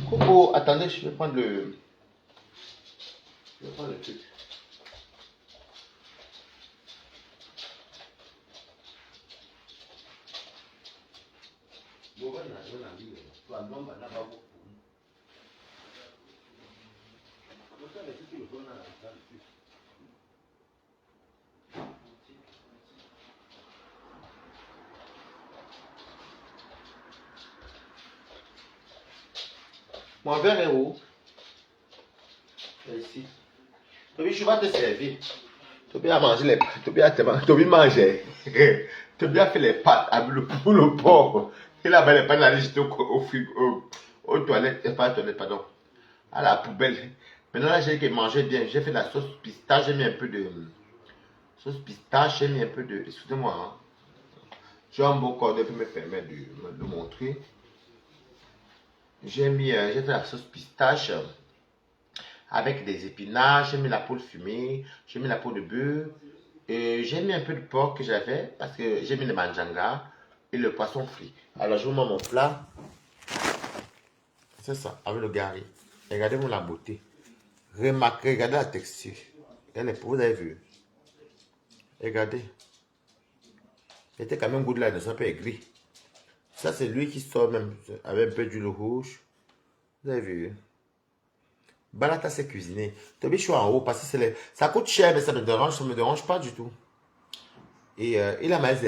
Coco, attendez, je vais prendre le... Je vais prendre le truc. Mon verre est où? Ici. Toby, je vais te servir. Toby a mangé les pâtes. Toby mangeait. Toby a fait les pâtes avec le pour le porc. Il a mis les pâtes là, j'étais au frigo, aux toilettes, pas aux toilettes, pardon, à la poubelle. Maintenant là, j'ai mangé bien. J'ai fait de la sauce pistache, j'ai mis un peu de sauce pistache, j'ai mis un peu de. Excusez-moi, hein. J'ai un bon cordon pour me permettre de montrer. J'ai fait la sauce pistache avec des épinards, j'ai mis la peau fumée, j'ai mis la peau de bœuf, et j'ai mis un peu de porc que j'avais parce que j'ai mis le manjanga et le poisson frit. Alors je vous montre mon plat. C'est ça, avec le gari. Regardez-moi la beauté. Remarquez, regardez la texture. Elle est, vous avez vu. Regardez. C'était quand même goût de là, c'est un peu aigri. Ça, c'est lui qui sort même avec un peu d'huile rouge. Vous avez vu. Balata, c'est cuisiné. Toby, je suis en haut parce que ça coûte cher, mais ça me dérange pas du tout. Et il a fait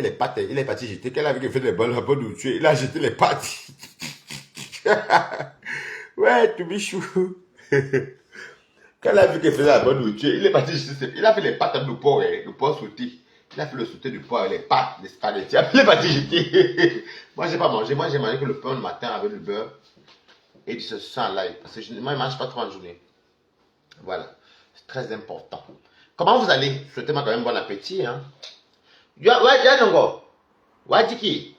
les pâtes, il est parti jeter. Qu'elle a vu qu'il fait les bonnes nourriture, il a jeté les pâtes. Ouais, Toby chou. Quand il a vu qu'il faisait la bonne nourriture, il est parti jeter. Il a fait les pâtes avec le porc sauté. Il a fait le sauté du porc avec les pâtes, les spaghettis. Il est parti jeter. Moi, j'ai pas mangé. Moi, j'ai mangé que le pain le matin avec le beurre. Et ce sang là, parce que moi, je ne mange pas trop en journée. Voilà, c'est très important. Comment vous allez? Souhaitez-moi quand même bon appétit. Hein? Ouais, Janongo. Wajiki.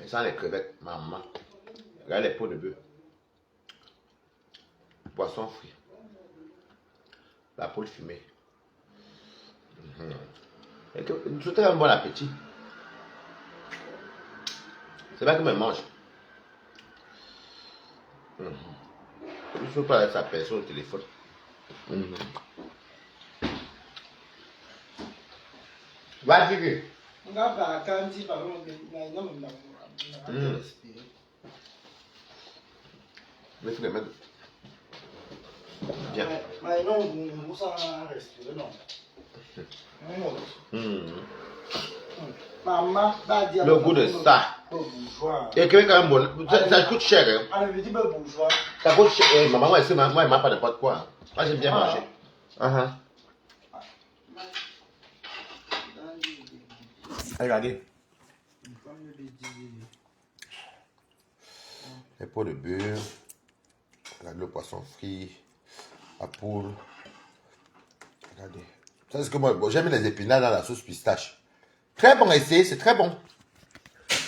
Et ça, les crevettes, maman. Regarde les peaux de bœuf. Poisson frit. La poule fumée. Souhaitez un bon appétit. C'est pas que me mange. Il ne faut pas laisser sa personne au téléphone. Va dire. Mais tu les mets. Bien. Le goût de ça. Et que quand même bon. Ça coûte cher. Hein? Ça coûte cher. Maman, moi, elle m'a pas n'importe quoi. Moi, j'aime bien manger. Regardez. Les pots de beurre. Regardez le poisson frit. La poule. Regardez. Ça, c'est que moi, bon, j'aime les épinards dans la sauce pistache. Très bon essai, c'est très bon.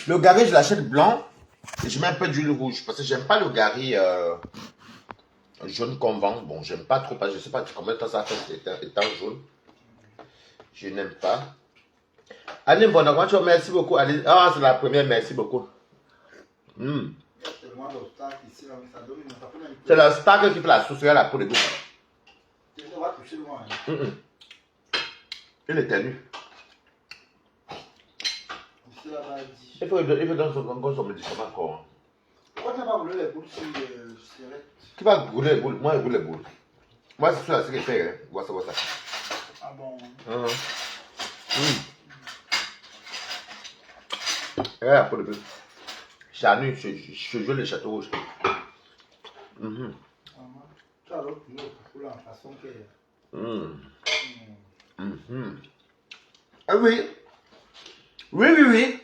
Le gari, je l'achète blanc. Et je mets un peu d'huile rouge. Parce que j'aime pas le gari jaune qu'on vend. Bon, j'aime pas trop. Parce que je sais pas combien de temps ça fait étant jaune. Je n'aime pas. Allez, bon, donc, merci beaucoup. Allez. Ah, c'est la première, merci beaucoup. C'est le steak qui fait la sauce. Regarde la peau de bœuf. Il est tenu. Il faut donner son médicament encore. Pourquoi tu n'as pas brûlé les boules sur les cigarettes? Qui va brûler les boules? Moi, je brûle les boules. Moi, c'est ça ce qu'il fait. Hein. Vois ça. Ah bon? Regarde la peau de bœuf. Chanu, je joue le château rouge. Tu as l'autre pour la façon qu'elle Ah oui. Oui.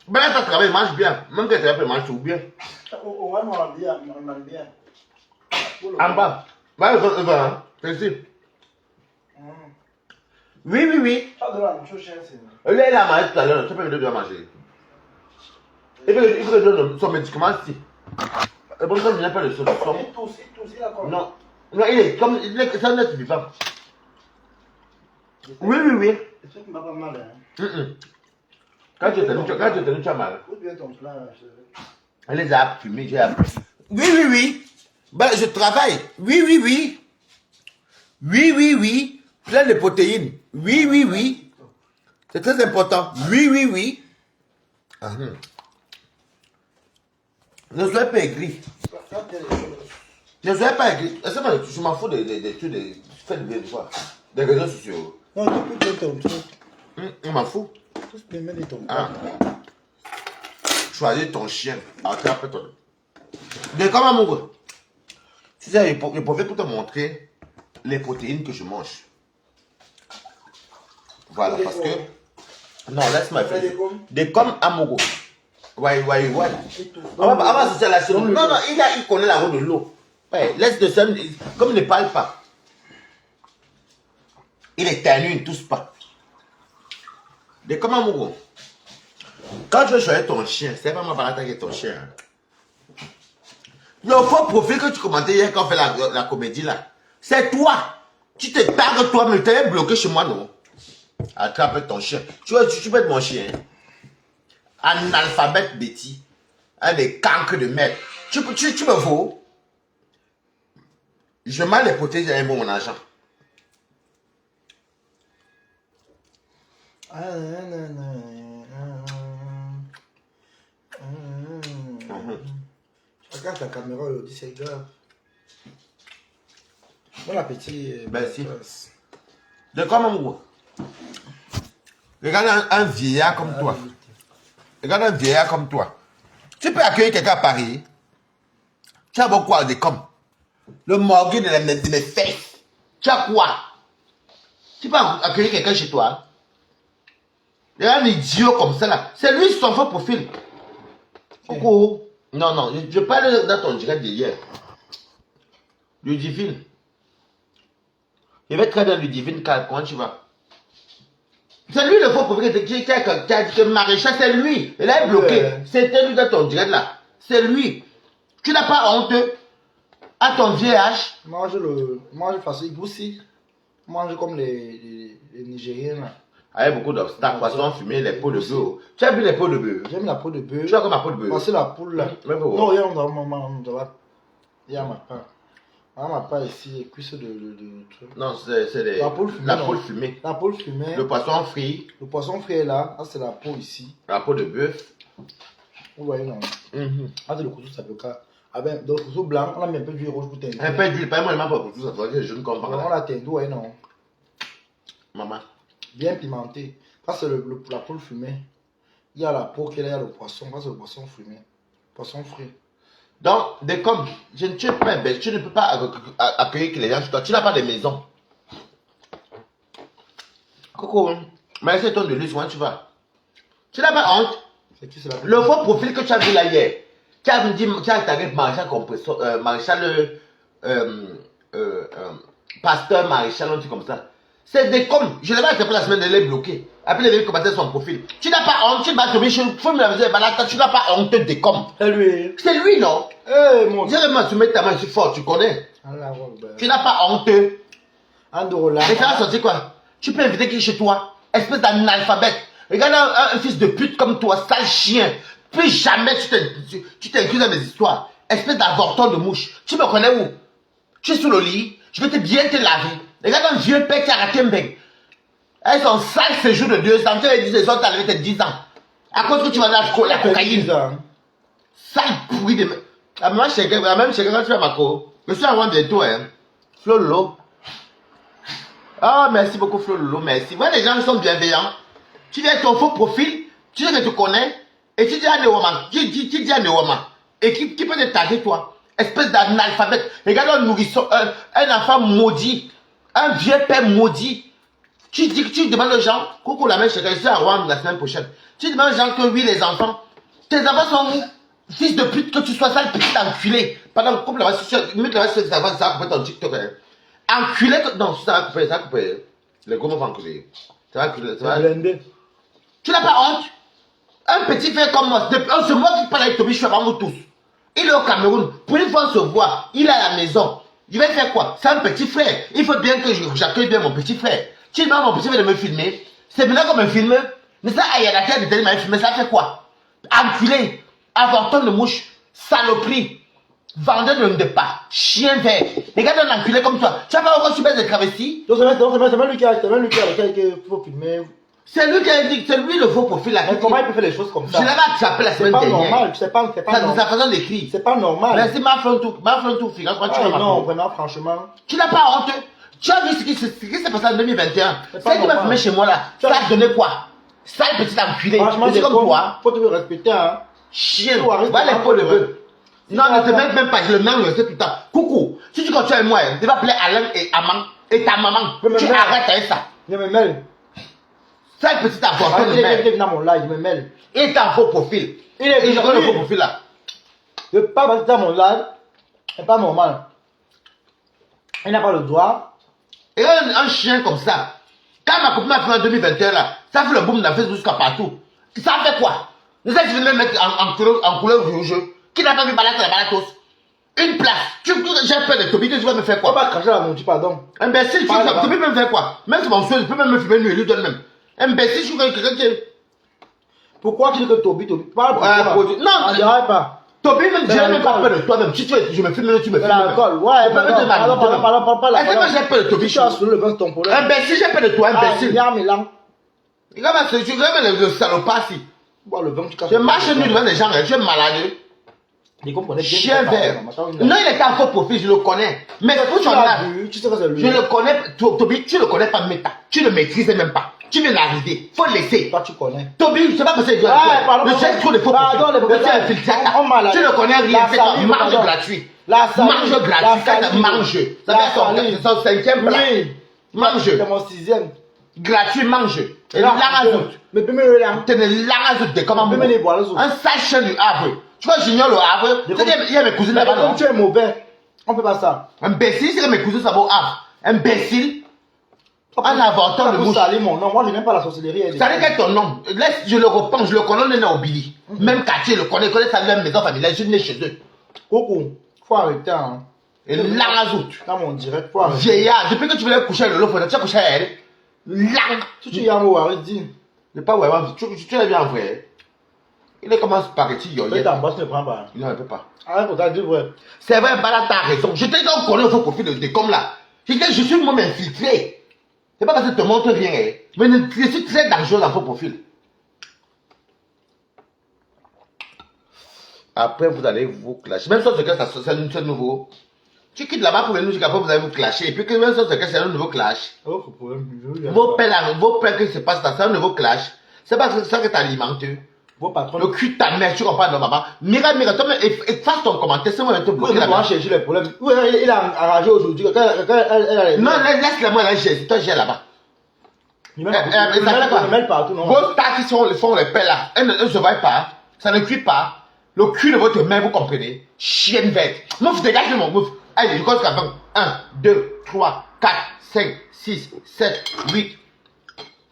Ben là, ça travaille, mange bien. Même que tu travailles, mange tout bien. On aime bien. En bas. Va, c'est ici. Oui. Tu as de la même chose chez elle. Là, il a mangé tout à l'heure. Tu peux me donner à manger. Il faut que je donne son médicament ici. Et bon, ça, je n'ai pas de solution. Il tousse, d'accord. Non, il est comme. C'est un être vivant. Oui. C'est ça qui m'a pas mal. Hein. Quand tu es tenu, tu as mal. Où bien ton plan, chérie? Elle les a fumés, j'ai appris. Oui, oui, oui. Ben, je travaille. Oui, oui, oui. Oui, oui, oui. Plein de protéines. Oui, oui, oui. C'est très important. Oui, oui, oui. Ne soyez pas aigri. Ne soyez pas aigri. Je m'en fous des trucs de... Faites bien de quoi. Des réseaux sociaux. Non, tu peux bien ton truc. Je m'en fous. Tu peux bien mettre ton Ah. Choisis ton chien. Attrape ton... De comment, mon gars? Tu sais, je pouvais pour te montrer les protéines que je mange. Voilà, parce que... Non, laisse-moi faire. Des comme Amogo. Ouais. On va se faire la chose. Non, il connaît la route de l'eau. Ouais, laisse de ça, comme il ne parle pas. Il est tenu, il ne tousse pas. Des comme Amogo. Quand tu veux choisir ton chien, c'est pas ma balade avec ton chien. Hein. Le faux profil que tu commentais hier quand on fait la comédie là, c'est toi. Tu te tagues toi-même, tu es bloqué chez moi, non? Attrape ton chien. Tu peux être mon chien. Analphabète Betty. Un des cancres de merde. Tu me vaux. Je m'en les protéger avec mon argent. Regarde ta caméra, aujourd'hui, c'est grave. Bon appétit. Merci. De comment, mon regarde un vieillard comme toi. Regarde un vieillard comme toi. Tu peux accueillir quelqu'un à Paris. Tu as beaucoup de com. Le morgue de mes fesses. Tu as quoi? Tu peux accueillir quelqu'un chez toi. Il y a un idiot comme ça là. C'est lui son faux profil. Coucou. Non, je parle dans ton direct d'hier. Ludivine. Je vais très bien Ludivine, comment tu vas? C'est lui le faux profil qui a dit que Maréchal, c'est lui. Il est bloqué. C'était lui dans ton direct là. C'est lui. Tu n'as pas honte à ton vieil âge? Mange facile, aussi. Mange comme les Nigériens là. Avec beaucoup d'obstacles, poisson fumé, les peaux de bœuf. Tu as vu les peaux de bœuf? J'aime la peau de bœuf. Tu as comme la peau de bœuf? C'est la poule là. Non, il y a il y a ma part. Ma part ici, cuisse de trucs. Non, c'est la poule fumée. La poule fumée. Le poisson frit. Le poisson frit est là. C'est la peau ici. La peau de bœuf. Vous voyez, non? C'est le couteau, ça peut cas. Ah ben, dans le couteau blanc, on a mis un peu d'huile rouge pour teindre. Un peu d'huile, pas moi, il pour couteau, ça veut dire que je ne comprends pas. On l'a teint, vous voyez, non? Maman. Bien pimenté. Ça, c'est la poule fumée. Il y a la peau qui est là, il y a le poisson. Ça, c'est le poisson fumé. Poisson frit. Donc, comme tu ne peux pas accueillir les gens chez toi. Tu n'as pas de maison. Coco, mais c'est ton de luxe, comment tu vas? Tu n'as pas honte? Le faux profil que tu as vu là hier. Tu as attaqué Maréchal, pasteur Maréchal, un truc comme ça. C'est des comme. Je l'ai pas accepté la semaine, elle est bloquée. Après, il a commenté son profil. Tu n'as pas honte, tu vas te mettre, tu n'as pas honte des comme. C'est lui. C'est lui, non? Mon Dieu, tu mets ta main sur fort, tu connais. Tu n'as pas honte. Et ça va sortir quoi? Tu peux inviter qui chez toi? Espèce d'analphabète. Regarde un fils de pute comme toi, sale chien. Plus jamais tu t'inclus dans mes histoires. Espèce d'avorton de mouche. Tu me connais où? Tu es sous le lit, je vais bien te laver. Regarde un vieux père qui a raté un bec. Elles sont sales séjour de 2 ans. Tu as dit les autres, t'as levé 10 ans. À cause que tu vas dans la cocaïne. Sale pourri de... Même chez quand tu fais ma co. Je suis avant de toi, hein. Flo Lolo. Ah, merci beaucoup, Flo Lolo, merci. Moi, les gens sont bienveillants. Tu viens ton faux profil, tu dis que tu connais, et tu dis à Néoma, et qui peut te taguer, toi? Espèce d'analphabète. Regarde un nourrisson, un enfant maudit, un vieux père maudit. Tu demandes aux gens, coucou la main chez je suis à Rouen la semaine prochaine. Tu demandes aux gens que oui, les enfants, tes enfants sont où? Fils de pute, que tu sois sale petit enculé. Pendant que couple là-bas, ça va couper ton TikTok. Enculé, non, ça va couper. Les gros mots vont couper. Ça va blender. Tu n'as pas honte? Un petit frère comme moi, on se moque pas avec Toby, je suis avant nous tous. Il est au Cameroun, pour une fois on se voit, il est à la maison. Je vais faire quoi? C'est un petit frère. Il faut bien que j'accueille bien mon petit frère. Tu demandes à mon petit frère de me filmer. C'est maintenant qu'on me filme. Mais ça, il y a la terre de télé, mais ça fait quoi? Enculé, avorton de mouche, saloperie, vendeur de pas, chien vert. Les gars d'un enculé comme toi, tu as pas encore super de travesti? Donc c'est même lui qui a faut filmer. C'est lui qui a dit, c'est lui le faux profil là. Mais comment il peut faire les choses comme ça? Je l'avais attrapé la C'est semaine pas dernière. normal, c'est pas normal. Sa façon d'écrire. C'est pas normal. Merci, ma flonne tout, figure, quand tu Ah, vas non, vraiment, franchement. Tu n'as pas honte. Tu as vu ce qui s'est passé en 2021. C'est C'est pas qui m'a normal. filmé chez moi là. Ça a donné quoi? Sale petit enculé. Franchement, C'est comme toi. faut te respecter, hein. Chien. Faut arrêter Va les peaux de bœuf. C'est Non, pas ne te ça. mets même pas, je le mets le tout le temps. Coucou, si tu continues avec moi, tu vas appeler Alain et Amand et ta maman. Mais Tu même- arrêtes avec ça. Je me mêle. Sale petit apporteur de Il est merde. venu dans mon live, je me mêle. Il est en faux profil. Il est Et je connais le venu. faux profil là. Je ne pas passer dans mon live. C'est pas normal. Il n'a pas le droit. Et un chien comme ça, quand ma copine m'a fait en 2021 là, ça fait le boom dans Facebook jusqu'à partout. Ça fait quoi? Nous avons fait même mettre en couleur rouge. Qui n'a pas vu Balatos la Balatos? Une place. J'ai peur de Toby, tu vas me faire On quoi? va cracher la mon pardon. Imbécile, tu peux me faire quoi? Même si mon soeur, tu peux même me filmer nu et lui donne même. Imbécile, je suis quelqu'un qui. Pourquoi tu dis que Toby parle Ouais, non, on dirait pas. Toby, même, j'ai même pas l'alcool. peur de toi, même. Si tu veux, je me filme, tu me C'est filmes. l'alcool, ouais, Tu peux me dire ma vie, pardon. Est-ce que moi j'ai peur de Toby? Tu as soulevé le vin de ton problème. Imbécile, j'ai peur de toi, imbécile. Milan. Regarde, tu regardes le salopard si. Bois le vin, tu casses. Je marche nu devant des gens, tu es malade. Il comprenait bien. Chien vert. Non, il était en faux profil, je le connais. Mais pour Tu ton l'as là, vu, tu sais que c'est lui. je le connais, Toby, tu le connais pas méta. Tu le maîtrises même pas. Tu viens d'arriver. Faut le laisser. Toi, tu connais. Toby, je sais pas passer de Pardon, le sais trop de faux pardon, profils. les Le sais infiltré. on m'a la- Tu le connais rien, la c'est un salive, mange pardon. gratuit. La salive, Mange la gratuit, ça salive. mange. Ça La fait salive. son cinquième plat. Oui. Mange. C'est mon sixième. Gratuit, mange. Et Là, l'arazout. mais peux me le là. T'es de l'arazout de comment Peux me les boire, les autres. un sachet du Havre. Tu vois, j'ignore le Havre. Tu sais qu'il y a mes cousines Mais là-bas, non? comme tu es mauvais, on fait pas ça. Imbécile, c'est que mes cousins savent au Havre. Imbécile. En avortant le Vous mouche. salez mon nom. Moi, je n'aime pas la sorcellerie. Ça n'est qu'à ton nom. Laisse, je le reprends, je le connais, on est né au Billy. Même quartier, le connaît sa même maison familiale, je suis né chez eux. Coucou, faut arrêter, hein. Et l'arazout. Dans mon direct, faut arrêter. Vieillard, depuis que tu voulais coucher avec le lot, tu as couché avec elle. Lang. Si tu y as un mot, arrête, dis. Il n'est pas vraiment, tu l'as vu en vrai. Il commence par petit Fais yoyet. ta bosse, ne prends pas. Il ne peut pas. Arrête pour t'as dit vrai. C'est vrai, Bala, t'as raison. Je t'ai dit qu'on connaît son profil de comme là. Je suis moi infiltré. C'est pas parce que je te montre rien, hein. Mais je suis très dangereux dans son profil. Après, vous allez vous clasher. Même chose que ça, c'est nouveau. Tu quittes là-bas pour venir nous dire qu'après vous allez vous clasher. Et puis que même chose que c'est un nouveau clash. Autre problème. Vos pères qui se passent dans ça, un nouveau clash. C'est pas ça que t'alimentes. Vos patrons. Le cul de ta mère, tu comprends, non, maman. Mira, toi, fasse ton commentaire, c'est moi qui vais te Vous bloquer allez là-bas. chercher les problèmes. Oui, il a arrangé aujourd'hui. Elle a. Non, laisse-le moi là, toi, j'ai là-bas. Il me mêle partout, non? Vos tas qui font les pelles là, elles ne se voient pas, ça ne cuit pas. Le cul de votre mère, vous comprenez? Chienne verte. Mouf, dégage mon mouf. Allez, je compte jusqu'à 20. 1, 2, 3, 4, 5, 6, 7, 8.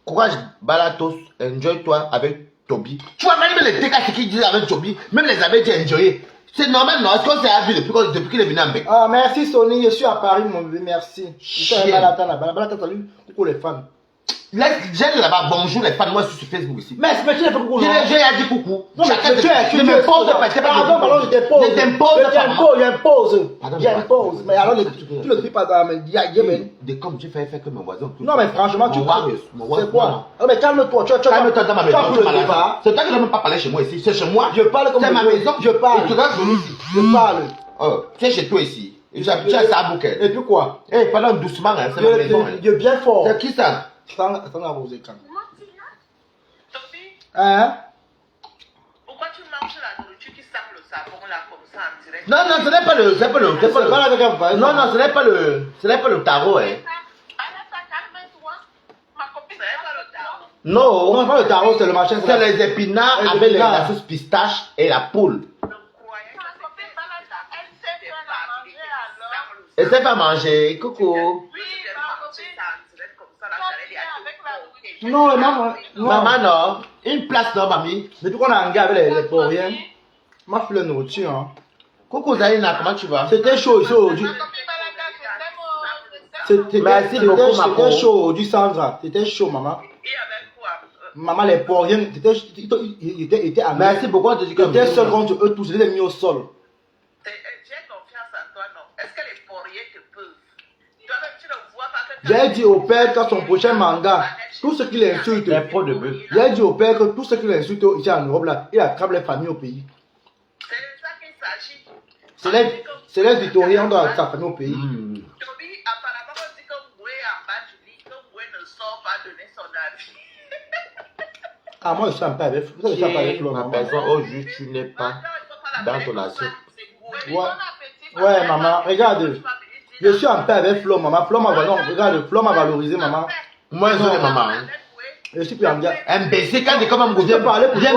Courage, Balatos, enjoy-toi avec Toby. Tu vois, même les dégâts qui disent avec Toby, même les avaient dit enjoyer. C'est normal, non? Est-ce qu'on s'est vu depuis qu'il est venu en bec? Ah, merci Sony, je suis à Paris, mon bébé, merci. Je suis à Balatana. Balatana, salut. Coucou les fans. J'aime là-bas, bonjour les fans, moi je suis sur Facebook ici. Mais tu n'as pas coucou, non? J'ai dit coucou. Non, mais tu ne me poses pas, pardon, je t'impose. Ne t'impose pas. J'impose. Mais alors, tu ne dis pas dans la Yemen. De comme tu fais que mes voisins. Non, mais franchement, tu c'est quoi? Ah, mais calme-toi, Calme-toi dans ma maison. tu le débat. C'est toi qui ne même pas parler chez moi ici. C'est chez moi. Je parle comme c'est ma maison. Je parle. Et tu restes venu ici. Je parle. Oh, tu es chez toi ici. Tu as ça à bouquet. Et puis quoi? Eh, parle doucement, hein, c'est ma maison. Je bien fort. C'est qui ça? Attends à vos écrans. Toby, Hein? pourquoi tu manges la nourriture qui sent le savon là comme ça en direct? Non, non, ce n'est pas le. C'est pas avec un vrai. Non, non, ce n'est pas le tarot, hein. Anata, calme-toi. Ma copine, c'est pas le tarot. Non. Non, pas le tarot, c'est le machin. C'est les épinards Les avec épinards. la sauce pistache et la poule. Je croyais que ma copine, elle sait faire à manger alors. Et c'est pas manger. Coucou. Oui, ma copine, en direct comme ça, là, j'allais dire avec la nourriture. Non, maman. Maman, non. Une place, non, mamie. Depuis qu'on a un gars avec les pauvriens, m'a fait la nourriture. Hein. Coucou, Zalina, comment tu vas? C'était chaud ici aujourd'hui. Ma copine, Balaka, C'était Merci beaucoup, ma pauvre. chaud aujourd'hui, Sandra. C'était chaud, maman. il y avait quoi? Maman, les Poriens, ils étaient amis. Merci beaucoup, on te dit que... Ils étaient seuls contre eux tous, ils les mis au sol. J'ai confiance en toi, non? Est-ce que les Poriens te peuvent? Toi-même, tu ne vois pas que... J'ai dit au père que son prochain manga, tout ce qui l'insulte, Les pros de bœuf. j'ai dit au père que tout ce qui l'insulte ici en Europe, là, il attrape les familles au pays. C'est de ça qu'il s'agit. C'est les Victoriens, on doit attraper sa famille au pays. Toby, apparemment, on dit que Moué en bas du lit, que Moué ne sort pas donner son avis. Ah, moi, je suis un peu avec Flo. Je suis un peu avec Flo. Ma personne, au juste, tu n'es pas dans ton assiette. Ouais, maman, regarde. Je suis en paix avec Flo, maman. Flo m'a valorisé. Regarde, Flo m'a valorisé, maman. Moi, je suis maman. Hein. Je suis plus en guerre. Imbécile, quand t'es comme un goût, Je parlais pour toi.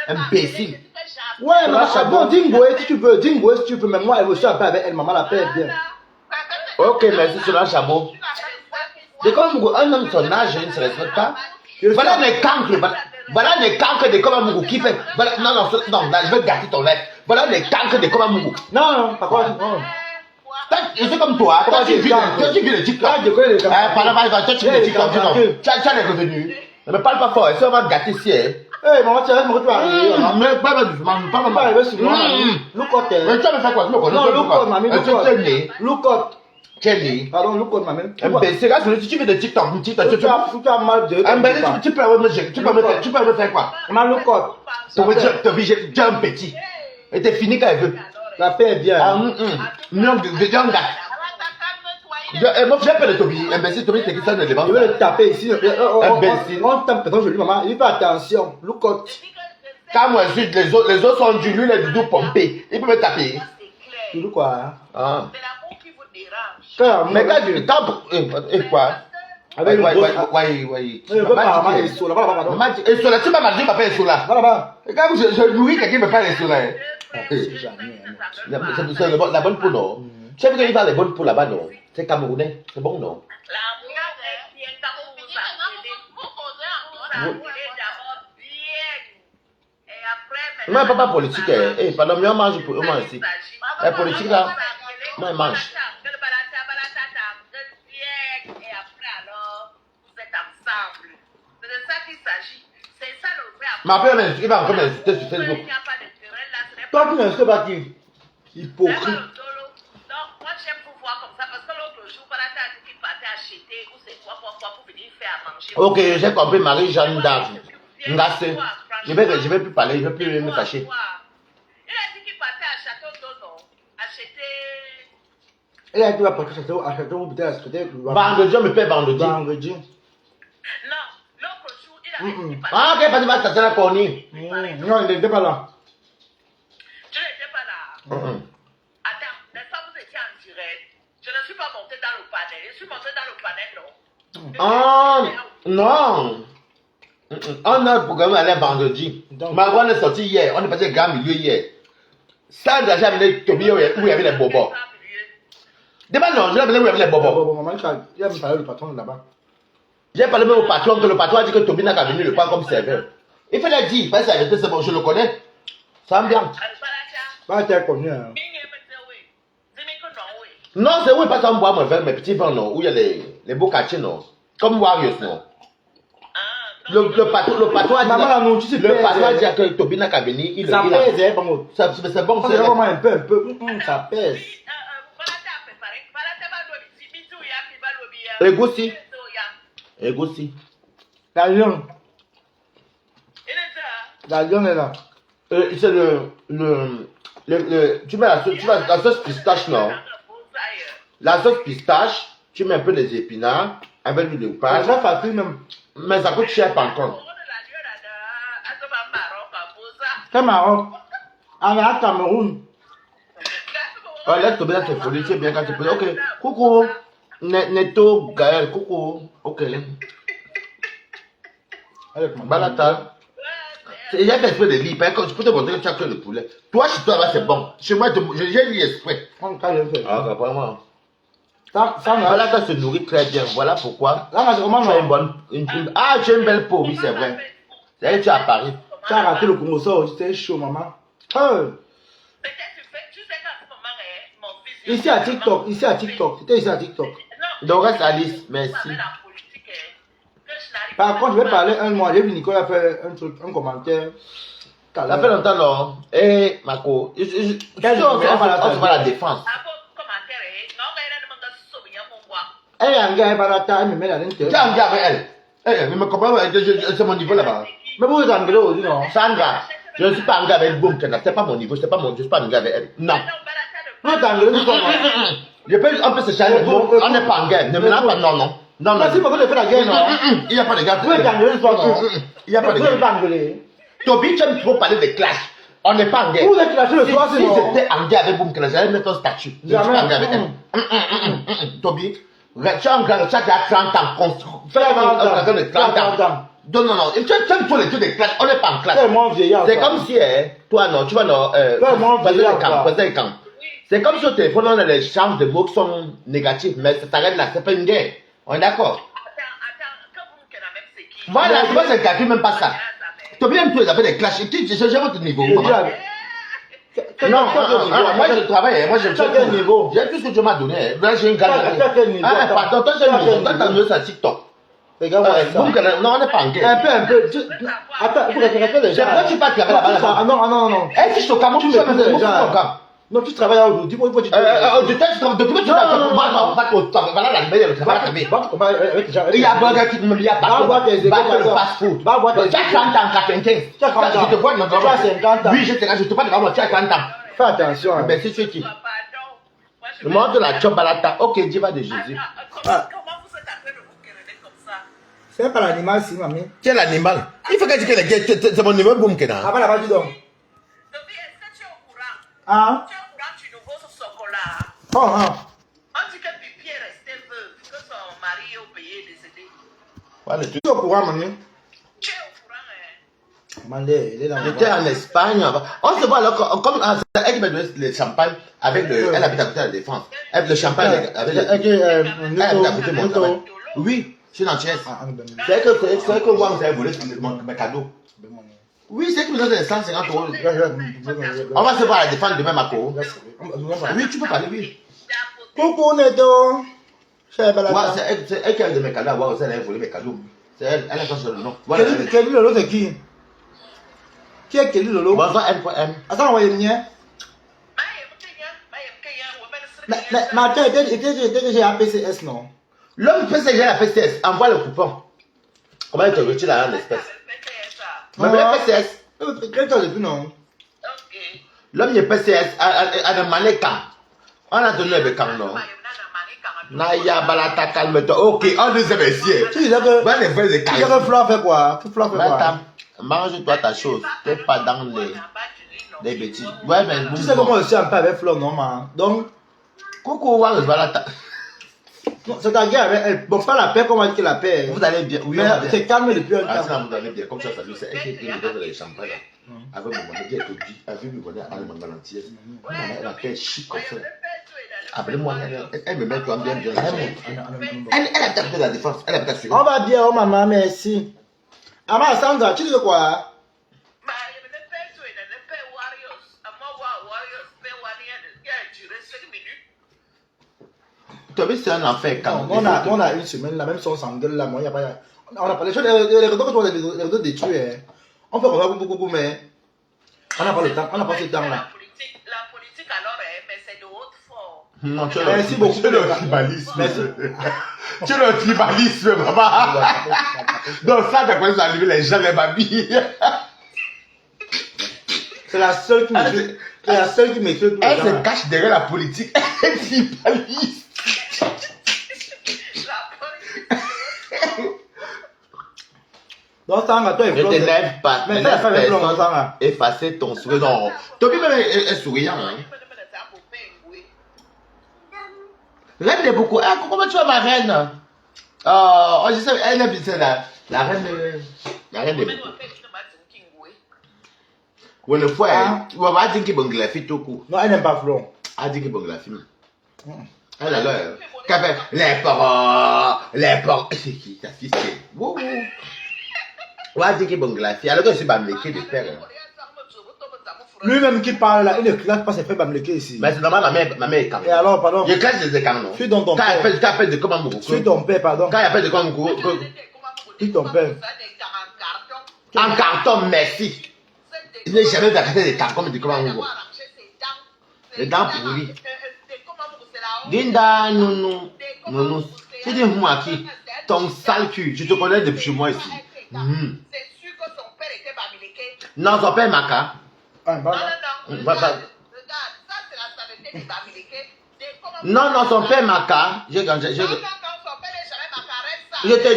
Imbécile. Ouais, maman, ah bon, Dingoué, si tu veux, Dingoué, si tu veux, mais moi, je suis en paix avec elle, maman, la paix est bien. Ok, merci, c'est un chameau. C'est comme un homme de son âge, il ne se respecte pas. Voilà des cancres, voilà des cancres de Komamougou qui fait. Voilà, non, là, je veux gâter ton lait. Voilà des cancres de Komamougou. Non, par contre, non. Je suis comme toi, toi tu vis le TikTok. Toi tu vis le TikTok, tu as les revenus. Ne me parle pas fort, ça va te gâter ici. Eh, maman, tu vas arriver. Mais pas doucement, pas Tu vas arriver sur moi, mamie. Look out. Mais tu vas me faire quoi? Non, look out, mamie, look out. Look out. Kelly. Pardon, look out, mamie. C'est là, si tu fais de TikTok, tu as mal de... tu peux me faire quoi? Maman, look out. Tu es un petit. Et t'es fini quand elle veut. La paix est bien. Non, moi, j'ai peur de Toby. Imbécile, Toby, c'est qui ça ne Je vais le taper ici. Imbécile. On tape quand je lui, maman. Il fait attention. Look out. Quand moi, les autres sont du lui, les doudous pompés. Il peut me taper. Tu dis quoi? Ah. C'est l'amour qui vous dérange. Mais quand tu tapes, et quoi? Avec le ouais. je veux pas maman et Sola. Voilà, pardon. Et Sola, tu m'as mal dit, papa et Sola. Voilà. Quand je nourris quelqu'un, me parle de Sola. C'est jamais. C'est la bonne poule, non? Tu sais qu'il va les bonnes poules là-bas, non? C'est camerounais, c'est bon, non? L'amour est bien quand vous appelez d'abord bien. Et après, Moi, papa politique, pendant que on mange ici. La politique là, moi, je mange. Et après, alors, vous êtes ensemble. C'est de ça qu'il s'agit. C'est ça le vrai amour. Ma père, il va encore m'insulter sur Facebook. Il n'y a pas de querelle là, ce n'est Toi, pas... tu n'insultes pas qui? Hypocrite. Non, moi j'aime vous voir comme ça parce que l'autre jour, quand la tante qui partait acheter, ou c'est quoi pour venir faire à manger. Ok, j'ai compris Marie-Jeanne d'Arc. Ngassé. Je vais plus parler, je vais plus me fâcher. Il a dit qu'il partait à Château d'Ono, acheter... Elle a dit va partir à Château, peut-être. Vendredi, on me paie vendredi. Vendredi. Non, l'autre jour, il a dit qu'il partait... Ah, ok, parce que tu vas la Connie. Non, il n'était pas là. Tu n'étais pas là. Attends, n'est-ce pas vous étiez en direct? Je ne suis pas monté dans le panel. Je suis monté dans le panel, non? Ah, non. On a programmé aller vendredi. Marwan est sorti hier. On est passé grand milieu hier. Ça, j'ai amené Toby où il y avait les bobos. Demain, non, j'ai amené où il y avait les bobos. Maman, il a parlé au patron là-bas. J'ai parlé même au patron, que le patron a dit que Toby n'a qu'à venir le prendre comme serveur. Il fait la dire, parce que c'est bon, je le connais. Ça me vient. Bah, tu as connu. Non, c'est où il passe en bois, mon frère, mes petits vents, non, où il y a les beaux quartiers, non. Comme Warriors, non. Le patron a dit. Maman, la nourriture, Le patron a dit que Toby n'a qu'à venir. Ça pèse, hein, bon. C'est bon, C'est vraiment un peu. Ça pèse. Égoussi. Égoussi. La lion. La lion est là. C'est tu mets la sauce pistache, non? La sauce pistache, tu mets un peu des épinards avec du léopard. C'est facile même. Mais ça coûte cher par contre. C'est marrant. On est à Cameroun. Oh, laisse tomber dans tes folies, tu es bien quand tu peux. Ok, coucou. Neto, Gaël, coucou. Ok. Balata. Il y a des espèces de lit. Je peux te montrer que tu as que le poulet. Toi, chez toi, là, c'est bon. Chez moi, j'ai dit exprès. Ah, vraiment. Balata se nourrit très bien. Voilà pourquoi. Là, c'est comment, tu as une bonne. Ah, tu as une belle peau, oui, c'est vrai. C'est vrai que tu es à Paris. Tu as raté le Congo, c'était chaud, maman. Ici à TikTok, C'était ici à TikTok. Donc reste Alice, merci. Par contre, je vais parler un mois. J'ai vu Nicolas faire un truc, un commentaire. Ça fait longtemps, non? Eh, Marco, on se va la défense. Elle est en guerre par la taille, elle me met à l'intérieur. Tu es en guerre avec elle. Eh, mais me comprends, c'est mon niveau là-bas. Mais vous êtes anglais aussi, non? Sandra, je ne suis pas en guerre avec Boum, c'est pas mon niveau, je ne suis pas en guerre avec elle. Non. Vous êtes anglais, vous êtes On peut se changer, on n'est pas en guerre. Ne me lance pas, non. Non, si vous avez fait la guerre, non? Il n'y a pas de guerre. Vous êtes anglais, non? Il n'y a pas de Vous êtes guerre. anglais. Toby, tu aimes trop parler de clash. On n'est pas en guerre. Vous êtes clashé le soir, Si c'est non? j'étais en guerre avec Boum, j'allais mettre ton statut. Je ne suis pas en guerre avec elle. Toby, tu es en guerre, tu as 30 ans. Fais un guerre de 30 ans. Non, tu aimes trop les trucs de clash. On n'est pas en clash. C'est comme si, toi, non, tu vas dans le camp. C'est comme si au téléphone, on a les chances de mots qui sont négatifs, mais ça s'arrête là, c'est pas une guerre. On est d'accord? Voilà, tu vois, c'est calcul, même pas ça. Tu bien tous les affaires des clashs. J'ai votre niveau. Non, moi je travaille, moi je quel niveau? J'ai tout ce que tu m'as donné. Là, j'ai une grande. Quel niveau? Ah, pardon, toi, c'est un niveau. Toi, t'as mieux ça TikTok. Regarde ça. Non, on n'est pas en guerre. Un peu. Attends, il faut que tu C'est pourquoi tu parles là-bas. Ah non. Eh, si je te camou, tu fais mon camp. Non, tu travailles aujourd'hui. Depuis tu travailles, voilà la meilleure, le travail. Il y a burger qui me dit à part. Va faire le fast-food. Tu as 30 ans, 95. Je te vois dans tu as 50 ans. Oui, je te parle de tu as 40 ans. Fais attention. Mais si tu es qui? Le monde de la chobalata. Ok, diva de Jésus. Comment vous êtes en train de vous quereller comme ça? C'est pas l'animal, si, mamie. Quel animal? Il faut que tu dises que c'est mon niveau boum que Ah, là-bas, dis donc. Est-ce que tu es au courant? Ah? Tu es au courant du nouveau chocolat? Oh, On dit que Pipi est resté veuve, que son mari au pays est décédé. Tu es au courant, mamie? Tu es au courant, hein? Mandé, il est dans le j'étais en Espagne. On se voit alors, comme elle qui m'a donné le champagne avec le. Elle habite à côté de la défense. Le champagne avec le. Elle habite à côté de mon travail. Oui, je suis dans Thiès. C'est que moi, vous avez volé mes cadeaux. Oui, c'est que vous avez 150 euros. On va se voir à la défense demain, Marco. Oui, tu peux parler, oui. Coucou, Neto. C'est elle qui a de mes cadeaux à voir, elle a volé mes cadeaux. C'est elle, elle a changé le nom. Kelly Lolo, c'est qui? Qui est Kelly Lolo? Bonsoir, M.M. Attends, on va y venir. Mais attends, était chez APCS, non? L'homme PCG à la PCS, envoie le coupon. Comment il te retire la l'espèce? Même le PCS. Quel temps depuis, non? L'homme de PCS a demandé quand. On a donné le camp, non? Naya Balata, calme-toi. Ok, on nous aime ici. Tu disais que. Va les faire des Tu disais que Flore fait quoi? Que Flore fait quoi? Mange-toi ta chose. T'es pas dans les bêtises. Ouais, mais. Tu sais comment je suis un peu avec Flore, non, man? Donc. Coucou, Wang Balata. C'est ta guerre avec elle. Bon, pas la paix, comment dire la paix? Vous allez bien. Oui, mais c'est calme depuis un temps. Ah, sinon, vous allez bien. Comme ça, c'est elle qui me donne les champagnes. Avec mon mari, elle te dit, avec lui, on est à l'Allemande. Elle a fait chic comme ça. Appelez-moi, elle me met toi bien. Elle a tapé la défense. Elle a pas suivi. On va bien, oh maman, merci. Ama Sandra, tu dis quoi? Tu as vu, c'est un enfer quand on a une semaine, la même chose, on s'engueule là, moi, il n'y a pas. On n'a pas les choses, les réseaux que tu vois, les réseaux détruits, on fait comme ça, beaucoup, mais on n'a pas le temps, on n'a pas ce temps là. La politique alors, mais c'est de haute forme. Non, tu merci beaucoup. Tu es le tribalisme. Tu es le tribalisme, papa. Donc ça, d'après ça, les gens, les babilles. C'est la seule qui m'écrit. C'est la seule qui m'écrit. Elle se cache derrière la politique. Elle est tribaliste. Donc, ça, toi, ne t'énerve pas. Mais ça, fait longtemps. Effacer ton sourire. Non. Toby même est souriant. Reine de beaucoup. Ah, comment tu vas, ma reine? Oh, je sais, elle est bien la reine de. La reine de beaucoup. Ou une fois, tu vas pas dire qu'il y a une tout coup. Non, elle n'aime pas Flo. Elle dit qu'il y a une fille. Elle a l'air. Qu'elle fait les porcs. C'est qui ta fille? Wouhou. Ou elle dit qu'il y a une fille. Alors que c'est Bamléké de faire. Lui-même qui parle là, il ne classe pas ses frères Bamléké ici. Mais c'est normal, ma mère est quand même. Et alors, pardon. Je classe les écarts, non? Suis dans ton père. Quand elle appelle de comment Suis ton père, pardon. Quand elle appelle de comment Qui ton père? En carton, merci. Il n'est jamais venu acheter des cartons, mais de comment on voit. Les dents pourries. Linda, non. C'est des moi qui. Ton sale cul, je te connais depuis chez moi ici. C'est sûr que son père était bamileke. Non, son père Maca. Ah, bah, Non, Bah, regarde, ça c'est la saleté des bamileke. Non, son père Maca. Non, son père n'est jamais macarène, ça. Je te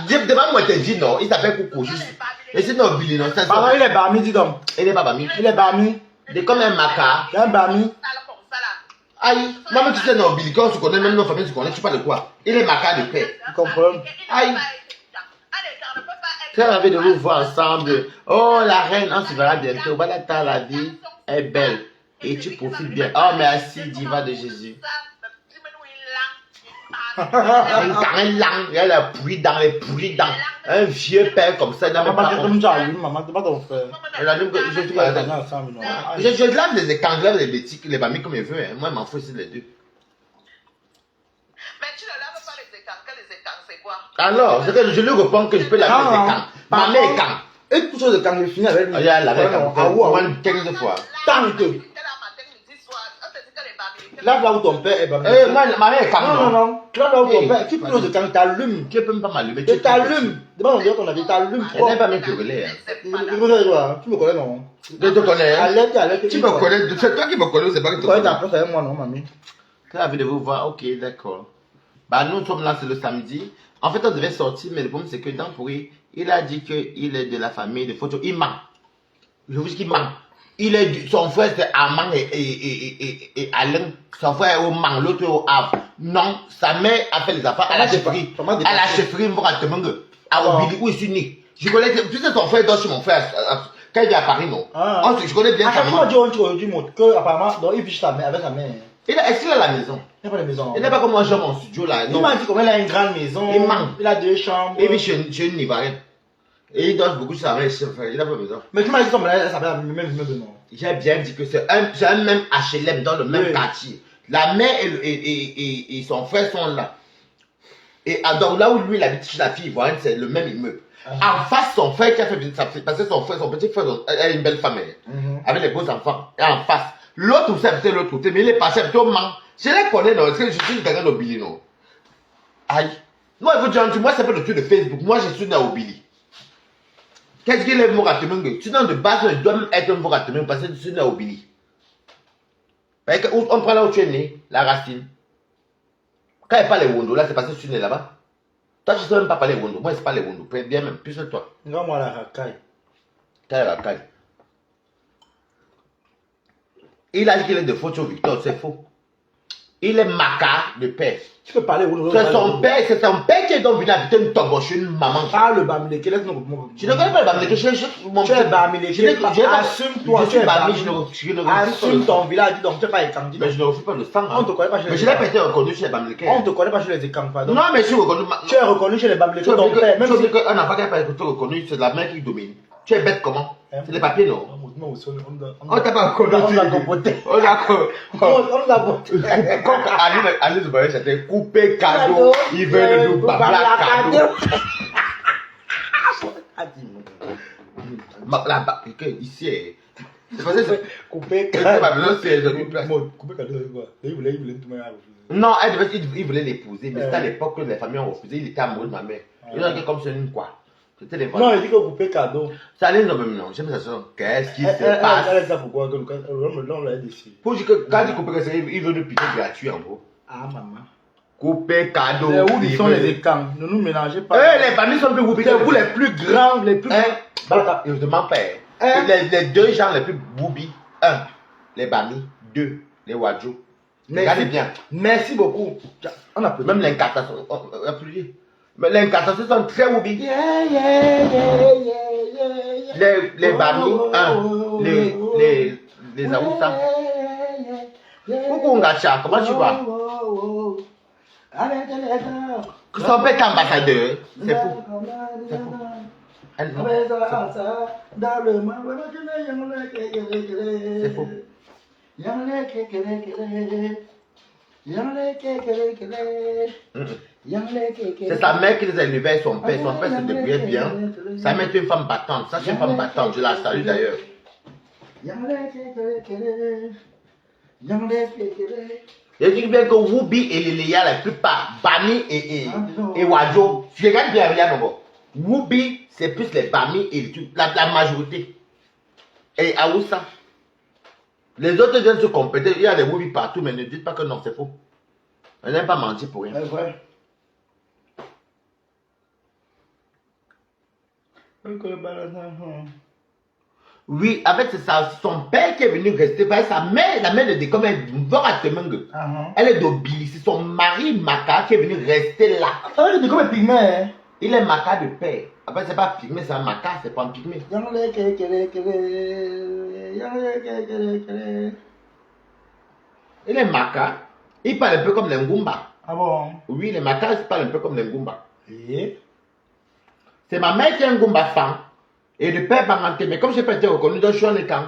dis, devant moi, je te dis non. Il s'appelle Coucou. Et c'est non, Billy, non. Maman, il est Bami, dis donc. Il n'est pas Bami. Il est Bami. Il est comme un Maca. Il est un Bami. Sale comme ça, là. Aïe, maman, tu sais, non, Billy, quand tu connais, même nos familles, tu connais, tu parles de quoi? Il est Maca de paix. Tu comprends? Aïe. Très ravi de vous voir ensemble. Oh, la reine, on se verra bientôt. Voilà, la vie est belle. Et tu profites bien. Oh, merci, diva de Jésus. Un lang, il y a la pourrie dans les pourris dans. Un vieux père comme ça, il n'a même Maman, pas tu honte. comme ça, maman, tu pas ton frère. Je lave les écans, je lave les bêtises, les bamis comme je veux. Hein. Moi, je m'en fous ici les deux. Mais tu ne laves pas les étangs, que les étangs, c'est quoi? Alors, c'est que je lui réponds que je peux laver les écangs. Ma mère est quand? Et tout ça de quand je finis avec lui. Il y a la règle, Ah ouais, ouais. 15 fois. Tant que. Lave là où ton père est Bami. Ma mère est quand? Non. Lave là où ton père. Tu peux de quand t'allumes. Tu peux même pas m'allumer. Tu t'allumes. Devant on dirait qu'on avait t'allumes. Elle n'est pas même que relais. Tu me connais non? Je te connais. Allez. Tu me connais. C'est toi qui me connais, c'est pas que tu Tu connais ta connais. place avec moi non, mamie? Très envie de vous voir. Ok, d'accord. Bah, nous sommes là, c'est le samedi. En fait, on devait sortir, mais le problème, c'est que dans Pourri, il a dit qu'il est de la famille de photos. Il ment. Je vous dis qu'il ment. Son frère, c'est Armand et Alain. Son frère est au Mans, l'autre est au Havre. Non, sa mère a fait les affaires à la chefferie. À la chefferie, à Obili, où je suis né. Je connais, tu sais, son frère dort chez mon frère. Quand il est à Paris, non. Je connais bien sa Comment maman. tu montres que apparemment, il vit avec sa mère. Est-ce qu'il a la maison? Il n'y a pas de maison. Il n'est pas comme moi, j'ai mon studio là. Il m'a dit qu'il a une grande maison. Il ment. Il a 2 chambres. Et puis, chez une Ivoirienne. Et il dort beaucoup sur sa mère, il n'a pas besoin. Mais tu m'as dit que son mère s'appelle le même nom. J'ai bien dit que c'est un même HLM dans le même quartier. La mère et son frère sont là. Et donc là où lui il habite chez la fille ivoirienne, c'est le même immeuble. En face, son frère qui a fait visite sa fille, parce que son petit frère, elle a une belle femme, avec les beaux enfants. Et en face, l'autre aussi habitait l'autre côté, mais il est passé au Mans. Je les connais, non, parce que je suis quelqu'un d'Obili, non. Aïe. Moi, il faut dire, moi, c'est pas le truc de Facebook. Moi, je suis né à Obili. Qu'est-ce qu'il est Mouratemengue? Tu sais, de base, il doit même être un Mouratemengue parce que tu suis né à Obili. On prend là où tu es né, la racine. Quand il parle les Wondo, là, c'est parce que tu es né là-bas. Toi, tu ne sais même pas parler Wondo. Moi, je parle les Wondo. Bien même, plus que toi. Non, moi, la racaille. T'as la racaille. Il a dit qu'il est de Photo Victor, c'est faux. Il est Maca de père. Tu peux parler Wondo. C'est son père qui est donc venu habiter une tombe chez une maman. Ah, le Bamileke, laisse-nous. Tu ne connais pas le Bamileke, tu es Bamileke. Assume-toi, tu es Bamileke. Assume ton village, dis donc, tu n'es pas écanté. Mais je ne refuse pas le sang. On ne te connaît pas chez les Mais je n'ai pas été reconnu chez les Bamileke. On ne te connaît pas chez les écantés, pardon. Non, mais je suis reconnu. Tu es reconnu chez les Bamileke, ton père. Même si un enfant qui n'a pas été reconnu, c'est la mère qui domine. Tu es bête comment? C'est les papiers, non? on t'a pas reconnu. On l'a compoté. On l'a On l'a compoté. Quand Alice Boyer, c'était coupé cadeau, il veut nous babla cadeau. Là-bas, ici, c'est parce que coupé cadeau. Coupé cadeau, il voulait tout le monde. Non, il voulait l'épouser, mais c'était à l'époque que les familles ont refusé, il était amoureux de ma mère. Il a dit comme c'est une quoi. Non, il dit que coupé cadeau. Ça allait non, même non, j'aime ça. Qu'est-ce qui se passe? Elle ça pourquoi l'homme l'a décidé. Pour dire que quand il coupe cadeau, il veut nous piquer gratuit en gros. Ah, maman. Couper cadeau. Mais où ils sont les écans? Ne nous mélangez pas. Les familles sont plus groupées. C'est vous les plus grands, les plus. Je demande pas. Les deux gens les plus boubis. 1. Les Bami. 2. Les Wadjo. Regardez bien. Merci beaucoup. On a même l'incantation. Applaudis. Mais l'incantation sont très boubis. Les Bami. 1. Les Aoussa. Coucou Ngacha, comment tu vas? Son père est ambassadeur. C'est fou. C'est fou. C'est faux. C'est sa mère qui les a élevés avec son père. Son père se débrouillait bien. Sa mère est une femme battante. Ça, c'est une femme battante. Je la salue d'ailleurs. Je dis bien que Whoopi et Léa, la plupart, Bami et Wadjo, tu regardes bien Léa, non? Whoopi, c'est plus les Bami et les trucs, la majorité. Et Aoussa. Les autres jeunes se compétent. Il y a des Whoopi partout, mais ne dites pas que non, c'est faux. On n'aime pas mentir pour rien. C'est vrai. Oui, avec son père qui est venu rester, sa mère, la mère de Décom, elle est d'Obili. C'est son mari Maka qui est venu rester là. Ah, il est comme un pygmée, hein? Il est Maka de père. Après, c'est pas pygmée, c'est un Maka, c'est pas un pygmée. Il est Maka. Il parle un peu comme les Ngumba. Ah bon? Oui, les Makas parlent un peu comme les Ngumba. Et? C'est ma mère qui est un Ngumba fan. Et le père Banganté. Mais comme je n'ai pas été reconnu, donc je suis en étant.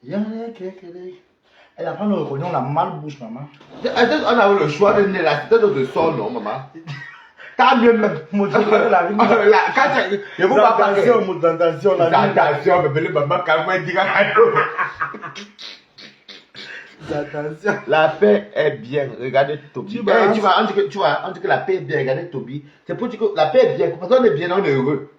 Elle a pas nous reconnu, on a mal bouche, maman. On a eu le choix de la cité de son nom, maman. Tant mieux même. La vie. Je vous parle pas. Attention, Attention, bébé, maman, quand vous dites attention. la paix est bien. Regardez Toby. Tu vois, on dit que la paix est bien. Regardez Toby. C'est pour dire que la paix est bien. Parce qu'on est bien, on est heureux.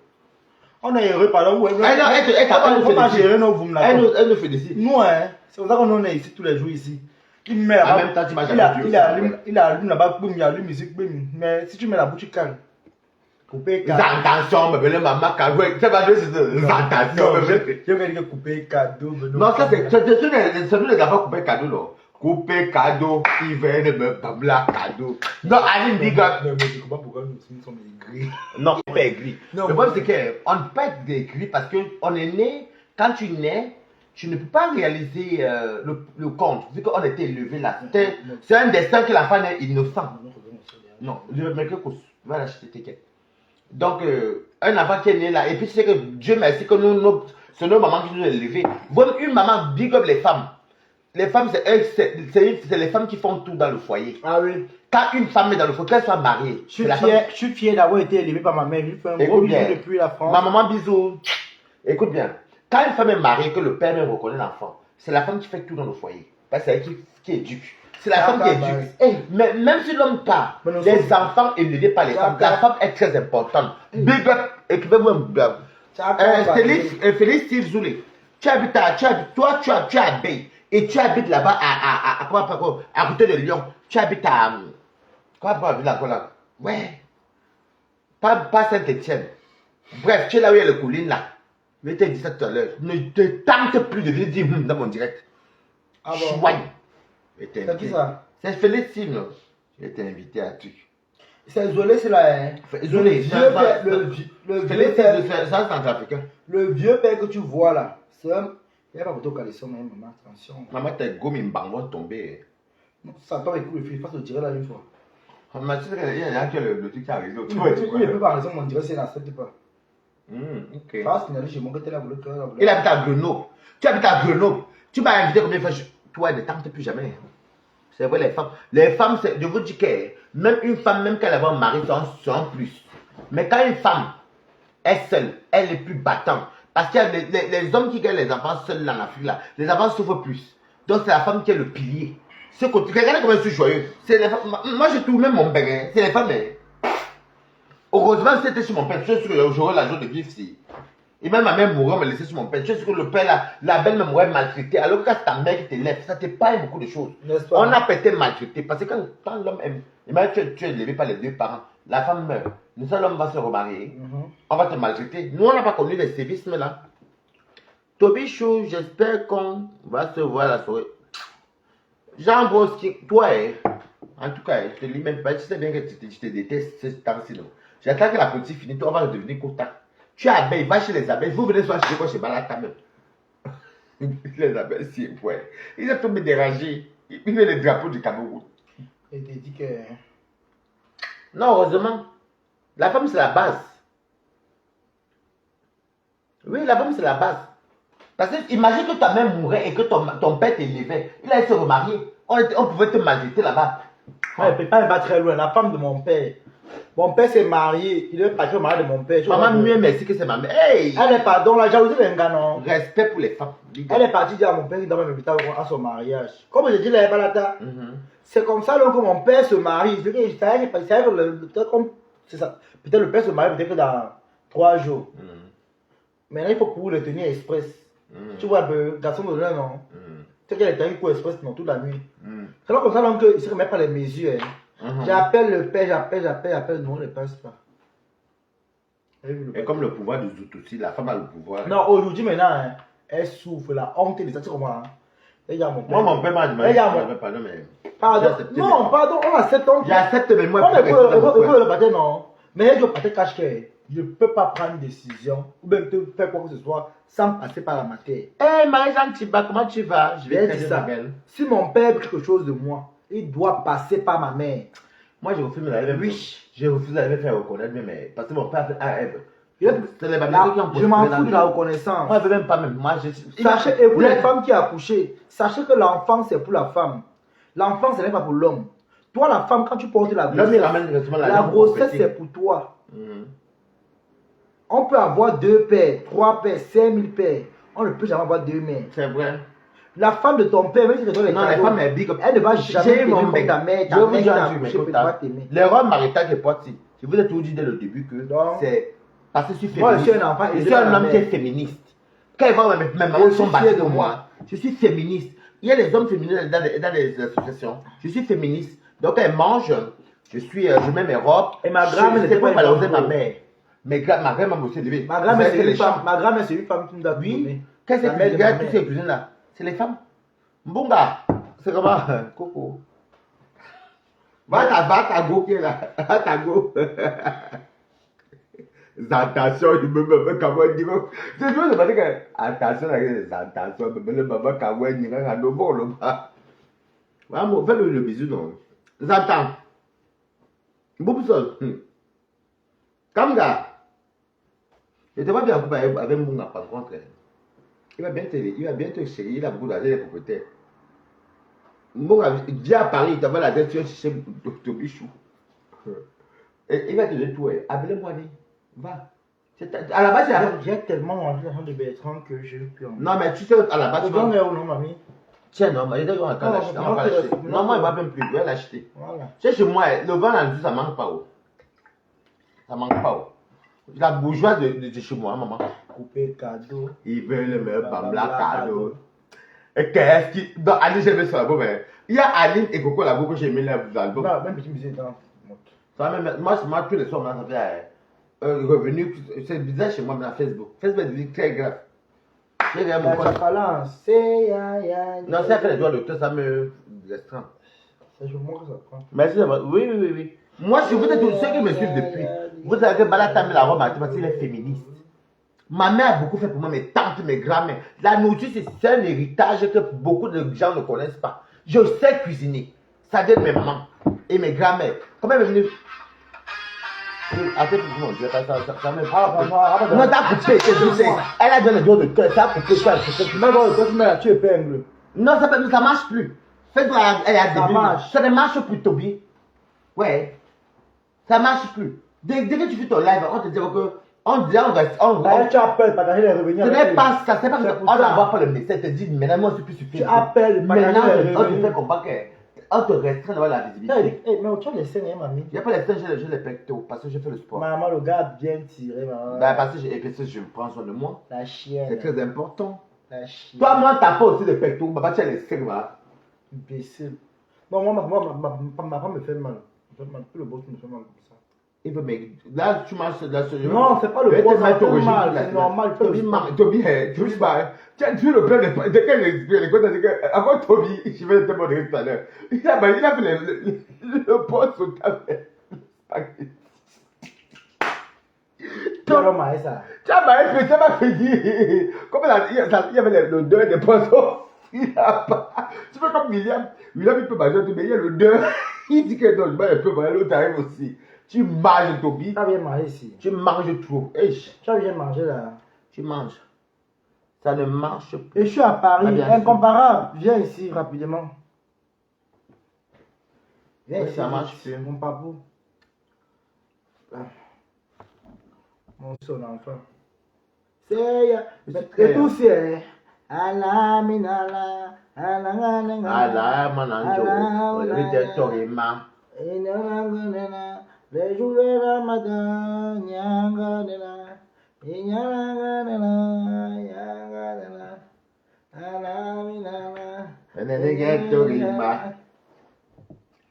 On est heureux, pardon. Elle nous félicite. Nous, hein, c'est pour ça qu'on est ici tous les jours ici. Il met en même temps, tu m'as il allume là-bas, boum, il allume ici, boum. Mais si tu mets la bouche, tu calmes. Couper cadeau. Attention, bébé, maman, cadeau. C'est pas juste attention, bébé. Je vais dire couper cadeau. Non, ça c'est celui les enfants couper cadeau, non. Couper cadeau, il va me babla cadeau. Non, allez, big up. Mais je ne comprends pas pourquoi nous sommes aigris. Non, pas aigris. Le problème, c'est qu'on ne peut pas être aigri parce qu'on est né, quand tu nais, tu ne peux pas réaliser le compte, vu qu'on était élevé là. C'est un destin que l'enfant est innocent. Non, je vais mettre que va l'acheter ticket. Donc, un enfant qui est né là, et puis c'est que Dieu merci que c'est nos mamans qui nous ont élevés. Une maman, big up les femmes. Les femmes, c'est les femmes qui font tout dans le foyer. Ah oui. Quand une femme est dans le foyer, qu'elle soit mariée. Je suis fier d'avoir été élevé par ma mère. Je fais un gros bisou depuis la France. Ma maman, bisous. Écoute bien. Quand une femme est mariée, que le père même reconnaît l'enfant, c'est la femme qui fait tout dans le foyer. Parce que c'est elle qui éduque. C'est la femme qui éduque. Hey, mais même si l'homme part, les enfants élevés par les femmes, la femme est très importante. Big up, écrivez-vous un big up. Félix Steve Zoulé, tu habites à Bay et tu habites là-bas à côté de Lyon. Tu habites à. Comment on appelle la ville là? Ouais. Pas Saint-Etienne. Bref, tu es là où il y a le collines là. Je t'ai dit ça tout à l'heure. Ne te tente plus de venir dire dans mon direct. Ah bon? Chouaille. C'est qui ça? C'est Félix Steve. Je t'ai invité à un truc. C'est Zolé, c'est là, hein? Zolé, Félix, c'est un centrafricain. Le vieux père que tu vois là, c'est un. Il n'y a pas de caleçon, mais maman, attention. Maman, t'es gomme, une bang, vont tomber. Non, ça tombe avec le fil, il faut se tirer là une fois. Mais tu sais qu'il y a le truc qui arrive. Il ne peut pas raison, mon dirait, c'est n'accepte pas. Ok. Parce qu'il a dit chez moi que t'es là, vous il habite à Grenoble. Tu habites à Grenoble. Tu m'as invité combien de fois? Toi, ne tente plus jamais. C'est vrai, les femmes. Les femmes, je vous dis que même une femme, même quand elle a un mari, c'est en plus. Mais quand une femme est seule, elle est plus battante. Parce qu'il y a les hommes qui gagnent les enfants seuls dans l'Afrique, là, les enfants souffrent plus. Donc c'est la femme qui est le pilier. Regardez comment je suis joyeux. Moi, je trouve même mon père. C'est les femmes. Heureusement, c'était sur mon père. Je suis sûr que j'aurais la joie de vivre ici. Et même ma mère mourrait, me laisser sur mon père. Je suis sûr que le père, la belle me mourrait maltraité. Alors que quand c'est ta mère qui t'élève, ça t'épargne beaucoup de choses. On a peut-être maltraité. Parce que quand l'homme aime, imagine tu es élevé par les deux parents, la femme meurt. Le seul homme va se remarier. On va te maltraiter. Nous, on n'a pas connu les sévices, mais là. Toby Chou, j'espère qu'on va se voir la soirée. Jean Broski, toi, en tout cas, je te lis même pas. Tu sais bien que je te déteste ce temps-ci. J'attends que la politique finisse, toi, on va devenir contact. Tu es abeille, va chez les abeilles. Vous venez soit chez moi, chez Balata même. Les abeilles, si, ouais. Ils ont tout me déranger. Il met le drapeau du Cameroun. Et il dit que. Non, heureusement. La femme, c'est la base. Oui, la femme, c'est la base. Parce que imagine que ta mère mourait et que ton père t'élevait. Il allait se remarier. On pouvait te maltraiter là-bas. Ouais, pas pas très loin. La femme de mon père. Mon père s'est marié. Il est parti au mariage de mon père. Maman, mieux merci que c'est ma mère. Hey! Elle est pardon, la jalousie d'un gars, non. Respect pour les femmes. Elle est partie dire à mon père qu'il doit m'inviter à son mariage. Comme je dis, là, balata. C'est comme ça donc, que mon père se marie. C'est ça. Peut-être le père se marie peut-être dans 3 jours. Maintenant, il faut courir le tenir express. Tu vois, le garçon de l'un, non. C'est qu'elle est tenue pour express non, toute la nuit. C'est donc comme ça donc, il ne se remet pas les mesures. J'appelle le père, j'appelle, non, il ne passe pas. Et comme le pouvoir de Zout aussi, la femme a le pouvoir. Non, aujourd'hui maintenant, hein, elle souffre, la honte et les ça, comment. Moi, mon père m'a demandé. Pardon, mais. Pardon, non, pardon, on accepte. J'accepte, mais moi, on écoute le pâté, non. Mais je pâté cache que je ne peux pas prendre une décision ou même te faire quoi que ce soit sans passer par la matière. Hé, Marie-Jeanne Tiba, comment tu vas? Je vais dire te ça. dire. Si mon père veut quelque chose de moi, il doit passer par ma mère. Moi, je refuse d'aller Oui. Je refuse d'aller me faire reconnaître, mais parce que mon père a Ève. Je m'en fous de la reconnaissance. Moi, je ne veux même pas même. Moi, Sachez, et vous les femmes qui accouchez, sachez que l'enfant c'est pour la femme. L'enfant ce n'est pas pour l'homme. Toi, la femme, quand tu portes la grossesse c'est pour toi. On peut avoir 2 pères, 3 pères, 5000 pères. On ne peut jamais avoir 2 mères. C'est vrai. La femme de ton père, même si tu donnes les non, la femme est big. Elle ne va jamais t'aimer comme ta mère. Ta mère qui t'a accouché peut pas t'aimer. L'erreur maritale que porte, je vous ai toujours dit dès le début que c'est parce que je suis féministe. Moi, je suis un enfant. Je suis un homme qui est féministe. Quand ils voient mes mamans sont battues de moi, je suis féministe. Il y a les hommes féminins dans les associations. Je suis féministe. Donc, elles mangent. Je mets mes robes. Et ma grand-mère n'était pas valoriser ma mère. Ma grand-mère m'a aussi élevé. Ma grand-mère, c'est une femme qui me donne. Oui. Qu'est-ce que c'est que toutes ces cuisines là? C'est les femmes. Mbonga. C'est comment? Coco. Va ta go qui est là. Va ta go. Attention, je me mets comme un niveau. Je veux demander que. Attention, attention, je me mets comme un niveau. À nos bords là. Vraiment, fais le bisou non. J'entends. Boubsol. Comme ça. Je te vois bien avec Mbonga par contre. Il va bien te chérir, il a beaucoup d'argent, il est propriétaire. Mbonga, viens à Paris, tu vas la tête, tu vas chercher Tobichou. Et il va te dire tout, appelez-moi, va. À la base, j'ai tellement mangé l'argent de Bertrand que je ne peux plus en. Non, mais tu sais, à la base, tu vas. Non, mamie. Tiens, non, mais il va l'acheter. Non, moi, il va même plus, il va l'acheter. Voilà. Tu sais, chez moi, le vin là, ça manque pas. Ça manque pas. La bourgeoise de chez moi, maman. Couper cadeau. Ils veulent me bambla cadeau. Et qu'est-ce qui. Dans Aline, j'ai mis sur l'album. Il y a Aline et Coco là-bas que j'ai mis l'album. Non, même petit musique dans. Moi, tous les soirs, ça fait revenu. C'est bizarre chez moi, mais dans Facebook. Facebook est devenu très grave. J'ai regardé mon pote. Non, c'est après les doigts de temps, ça me restreint. C'est sur moi que ça prend. Merci d'avoir. Oui. Moi, si vous êtes tous ceux qui me suivent depuis, vous savez que Balata met la robe à parce qu'il est féministe. Ma mère a beaucoup fait pour moi, mes tantes, mes grands-mères. La nourriture, c'est un héritage que beaucoup de gens ne connaissent pas. Je sais cuisiner. Ça vient de mes mamans et mes grands-mères. Comment elle est venue? Attends, non, je vais pas ça me prend. Non, t'as coupé, elle a donné le dos de cœur, ça a coupé quoi? Même tu épingles. Non, ça marche plus. Fais-toi, elle a ça marche. Ça ne marche plus, Toby. Ouais. Ça marche plus. Dès que tu fais ton live, on te dit que. On dit, tu appelles, partager les revenus. Ce n'est pas ça, c'est pas ça. On n'envoie pas le message, te dit, maintenant, moi, c'est plus suffisant. Tu appelles, maintenant, on te fait comprendre qu'on te restreint d'avoir la visibilité. Mais tu as les scènes, mamie. Il n'y a pas les scènes, j'ai les pectos, parce que je fais le sport. Maman, le gars a bien tiré, maman. Parce que je prends soin de moi. La chienne. C'est très important. La chienne. Toi, moi, t'as pas aussi les pectos, tu as les scènes, là. Imbécile. Non, moi, ma femme me fait mal. Tout le boss me fait mal comme ça. Il veut mais là tu marches là sur non, c'est pas le boss, c'est normal. Toby, tu le plein de quel esprit avant Toby, je vais te montrer tout à l'heure. Il a fait le poste au café. Tu m'as fait dire. Comme il y avait le 2 des poissons. Il a pas. Tu fais comme William. William, il peut manger, mais il y a le 2. Il dit que non, je peux manger, l'autre arrive aussi. Tu manges, Toby. Tu as bien mangé ici. Tu manges trop. Tu as bien mangé là. Tu manges. Ça ne marche plus. Et je suis à Paris, incomparable. Viens ici rapidement. Viens Oui, ici, ça marche plus. mon papou. Ah. Mon son enfant. C'est très- tout c'est. Ala minala, ala ngana Ala mananjo. Rite torima. les jours de Ramadan, nyanga nena, nyanga nena, nyanga nena, ala minala. Rite torima.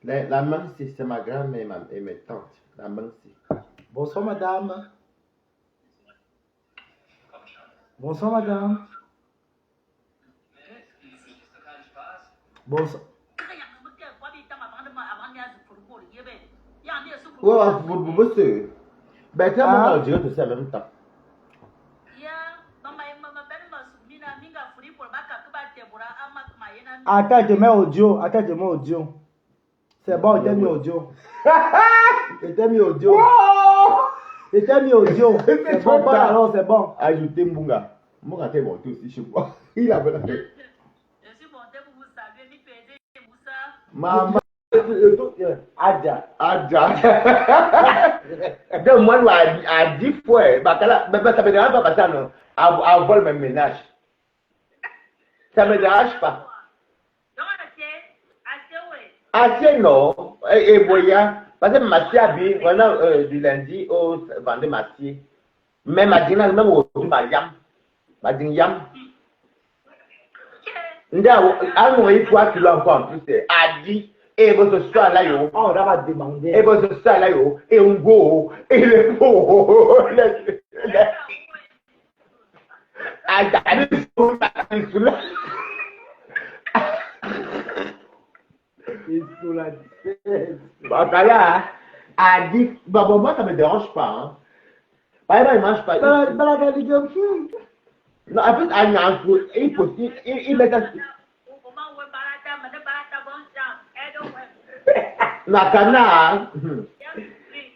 La main, c'est ma grand-mère et mes tantes. La main, c'est. Bonsoir madame. Bonsoir madame. Bonsoir. Ouais, vous bossez. Ben, quand même, on dirait que c'est en même temps. Attends, je mets audio. Attends, je mets audio. C'est bon, il t'a mis audio. Il t'a mis audio. Il t'a mis audio. C'est bon, pas alors, c'est bon. Ajoutez Mbunga. Mbunga t'es monté aussi chez moi. Il a fait. Je suis monté pour vous saluer, mi pédé, Moussa. Maman. Adja. Adja. Donc, moi, à 10 fois, ça me dérange pas parce que à vol mes ménages. Ça me dérange pas. Assez non. Et voyant, parce que Mathieu a vu, vraiment, du lundi au vendredi Mathieu. Mais Mathieu, même aujourd'hui, ma yam. Mathieu yam. Il faut qu'il encore en plus. A dit. Et votre soir là, yo. On va demander. Et votre soir là, yo. Et on go. Et le go. Bakala a dit. Bon, moi, ça me dérange pas. Hein. Par exemple, il mange pas. Non, en fait, il met ça. Nakana.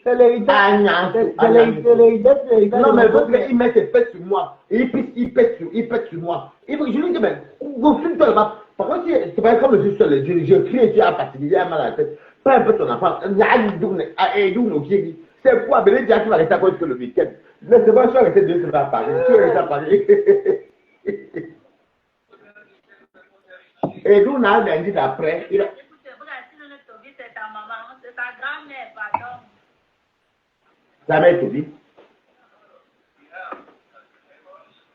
C'est l'héritage. Non, mais votre il met ses fesses sur moi. Il pète sur moi. Je lui dis, mais vous filmez toi là-bas. Par contre, c'est pas comme je suis seul. Je crie, tu as particulier mal à la tête. Peu importe ton enfant. C'est quoi? Mais les gens qui vont rester à cause que le week-end. Mais c'est pas sûr que c'est 2 semaines à Paris. Tu es resté à Paris. Et nous, on a lundi d'après. C'est ta maman, c'est ta grand-mère, pardon. Ça va être Toby.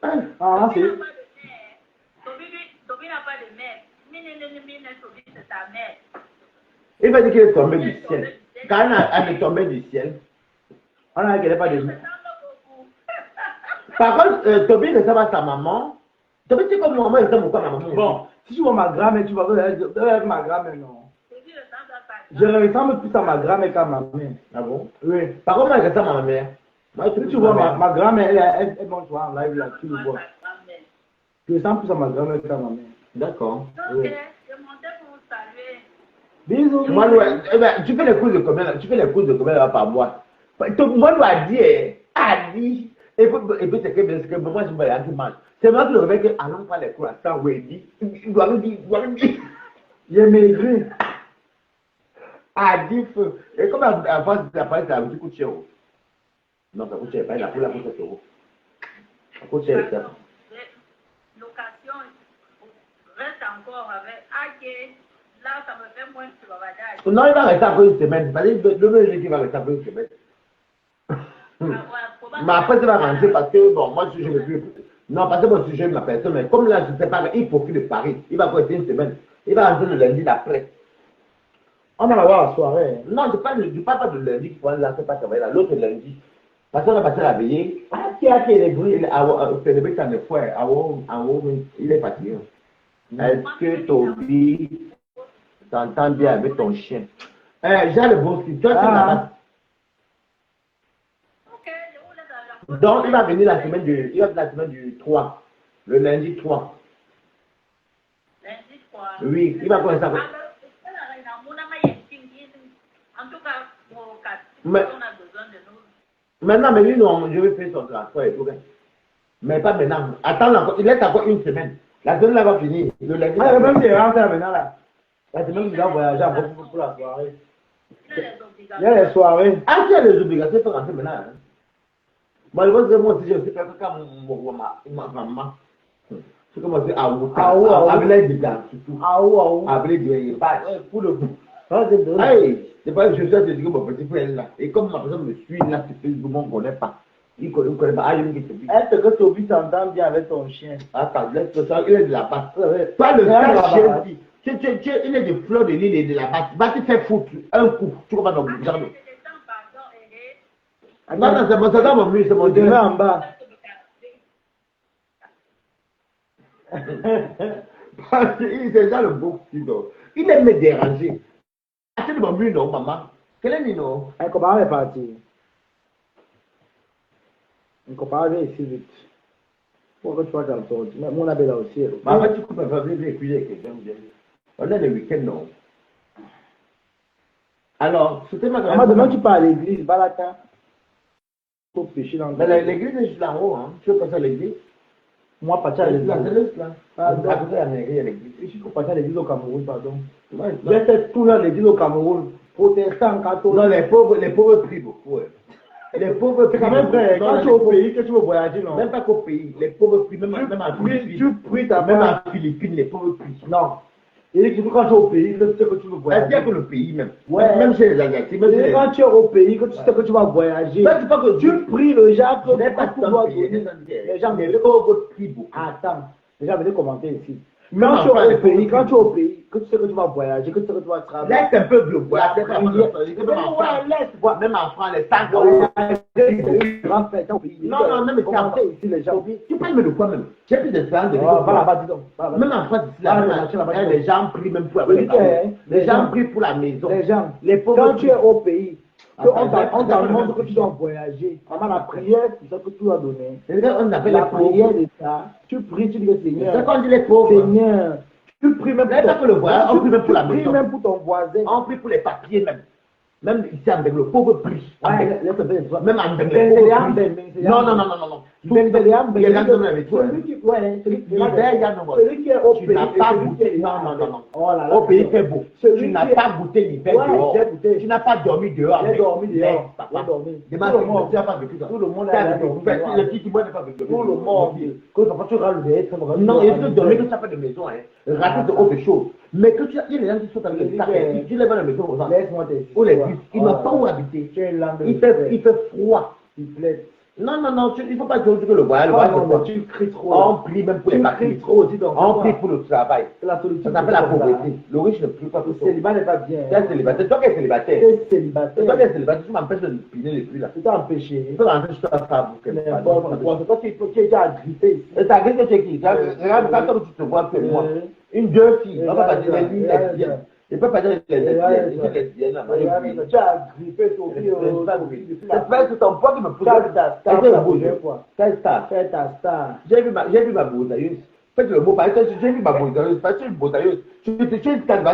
Ah, c'est. Toby n'a pas de mère. Toby, c'est ta mère. Il va dire qu'il est tombé du ciel. Quand elle est tombée du ciel, on a dit qu'elle n'est pas de. Par contre, Toby ne sait pas sa maman. Toby, c'est comme maman, il sait pourquoi ma maman. Bon, si tu vois ma grand-mère, tu vas voir ma grand-mère, non. Je ressemble plus à ma grand-mère qu'à ma mère. Ah bon? Oui. Par contre, moi, je ressemble à ma mère. Moi, Si tu vois ma grand-mère, elle monte en live là, tu le vois. Je ressemble plus à ma grand-mère qu'à ma mère. D'accord. Donc, je montais pour vous saluer. Bisous. Moi, tu fais les courses de combien là? Tu fais les courses de combien là par mois? Moi, je a dit. Et puis, c'est que moi, je me regarde tout mal. C'est moi qui le réveille que allons pas les cours à ça, oui, dit. Il doit me dire. J'ai maigri. A dit feu. Et comme avant d'appareiller, ça vous coûte cher. Non, ça coûte cher. Pas la poule, ça coûte cher. Ça coûte cher, ça. Location reste encore avec Ake. Là, ça me fait moins que bavardage. Non, il va rester après une semaine. Le même qui va rester après une semaine. Mais après, ça va rentrer parce que, bon, moi, je ne veux plus. Non, parce que mon sujet ma personne, mais comme là, je ne sais pas, il profite de Paris. Il va rester une semaine. Il va rentrer le lundi d'après. On va voir la soirée. Non, je ne parle pas de lundi qui va là, c'est pas travailler là. L'autre lundi. Parce qu'on va passer la veillée. Ah, qui a fait les bruits? C'est le mec qui a des fois. Il est fatigué. Est-ce que Toby t'entends bien avec ton chien? J'ai le bon si toi, tu n'as donc, il va venir la semaine du 3. Le lundi 3. Lundi 3. Oui, il va commencer à. En tout cas, on a besoin de nous. Maintenant, mais lui, non, je vais faire son transport et tout. Mais pas maintenant. Attends encore, il reste encore une semaine. La semaine là va finir. Le lundi. Ah, même si il rentre maintenant là. La semaine, il va voyager encore pour la soirée. Il y a les soirées. Ah, tu as les obligations de rentrer maintenant. Hein? Malheureusement, si je sais pas quand ma maman. C'est comme si à où avec les dégâts, surtout. Ah ou. Avec les dégâts. Pour le coup. Hey, c'est pas que je suis dit que mon petit frère est là. Et comme ma personne me suit là sur Facebook, on ne connaît pas. Il ne connaît pas. Ah, il me dit que est-ce que Toby s'entend bien avec ton chien? attends, laisse ça, il est de la basse. Pas le chien. Il est de fleur de l'île et de la basse. Va te faire foutre un coup. Tu comprends donc? Non, non, c'est dans mon mur, c'est mon Demain demain. en bas. C'est ça le beau petit donc. Il aime me déranger. C'est de mon mur, non, maman. Quel est le nom? Un copain est parti. Un copain vient ici vite. Pourquoi tu vas dans ton... Mais mon abbé là aussi. Maman, tu coupes un peu, et puis avec quelqu'un. On est le week-end, non? Alors, c'était ma Maman, demain tu pars à l'église, va là-dedans. Faut pécher dans mais l'église est juste là-haut, hein. Tu veux passer à l'église? Moi, partir à l'église. La céleste, là. Pardon. À côté de la mairie, il y a l'église. Je suis parti à l'église au Cameroun, pardon. Ouais, J'ai fait tout là l'église au Cameroun. Protestant, catholique. non, les pauvres prient beaucoup. Ouais. Les pauvres C'est prient. quand même vrai. Non, Quand les tu es au pauvres- pays, que tu veux voyager, non? Même pas qu'au pays. Les pauvres prient, même en Philippines. Tu pries ta Même part. en Philippines, les pauvres prient. Non. Et que quand tu es au pays, que tu sais que tu veux C'est voyager. bien que le pays même. Ouais. Même chez les Asiatiques. Même chez Et les... quand tu es au pays, que tu sais que tu vas voyager. Ça, c'est pas que Tu pries le genre Je n'ai que pas tu de dois temps prier. donner. Les gens Les pauvres prient beaucoup. Attends, les gens venaient commenter ici. Même Quand en tu es France, les au pays, pauvres quand tu es au pays, que tu sais que tu vas voyager, que tu sais que tu vas travailler. Laisse un peu global. La Même en prière. France, Ouais, laisse voir. même en France, les tanks. Grand fête au pays. Non, non, non, mais Commenter ici les gens. Tu parles de quoi même? J'ai plus d'expérience de vie. Va là-bas, dis donc. Va là-bas. Même en France, ici, Ah, là, le marché là-bas, les gens prient même pour la Oui, maison. hein, Les gens prient pour la maison. Les gens, Les pauvres quand tu prient. es au pays, que Attends, on attends, t'annonce attends. que tu dois voyager. Maman, la prière, c'est ça que tu dois donner. C'est-à-dire, on appelle La les pauvres. prière de ça, tu pries, tu dis que C'est Seigneur, quand on dit les pauvres. Seigneur, tu pries même C'est pas que le voyage, on prie même pour la tu pries maison. même pour ton voisin. On prie pour les papiers même. Même ici en Bengue, le pauvre prie. Ouais, laisse tomber les toi. Même en Bengue, Ben, le c'est pauvre Ben, prie. c'est Non, non, non, non, non, non. Ben, c'est Léam, Il y a des gens avec toi. celui qui, ouais, celui qui, L'hiver, il y a non, celui qui est au tu pays. n'as et pas celui qui goûté. est- Non, non, non, non. Oh là là. Au pays, fait beau. Celui Tu n'as qui est- pas goûté l'hiver Ouais, dehors. j'ai goûté. Tu n'as pas dormi dehors. J'ai avec dormi les dehors. papas. J'ai dormi. Demande Tout le monde. tu n'as pas vécu ça. Tout le monde Tu a as vécu. dormi dehors. Le petit qui boit n'a pas vécu. Tout le monde. Que quand tu râles, Non, il faut dormir que tu n'as pas de maison. Rater c'est autre chose. Mais que tu as, il y a des gens qui sont avec les sacs. Tu les vois dans la maison aux gens. Laisse-moi t'expliquer. Ou les bus. Ils n'ont pas où habiter. Tu es une langue de Il fait froid. Il plaît. Non, non, non, il ne faut pas dire que le voyage, Non, non, c'est tu cries trop. on prie même pour les Tu papiers. cries trop, dis donc. On prie pour le travail. La solitude. Ça s'appelle la pauvreté. Le riche ne prie pas pour Le ça. célibat n'est pas bien. Tu es célibataire. Toi qui es célibataire. Tu es C'est célibataire. toi qui es célibataire. Tu m'empêches de piner les prix là. Tu t'es empêché. Il faut rentrer sur ta femme. N'importe quoi. C'est toi qui es déjà agrippé. Et t'as que tu es qui? Regarde, quand tu te vois que moi. Une, deux filles. On va pas dire les lesbiennes. Je ne peux pas dire les lesbiennes. Les lesbiennes là. Tu as agrippé Sophie. C'est pas que ton poids qui me pousse. Quelle star? Fais ta star. J'ai vu ma bouteilleuse. Faites le mot, j'ai vu ma bouteilleuse. Parce que une bouteilleuse. Tu es une canne,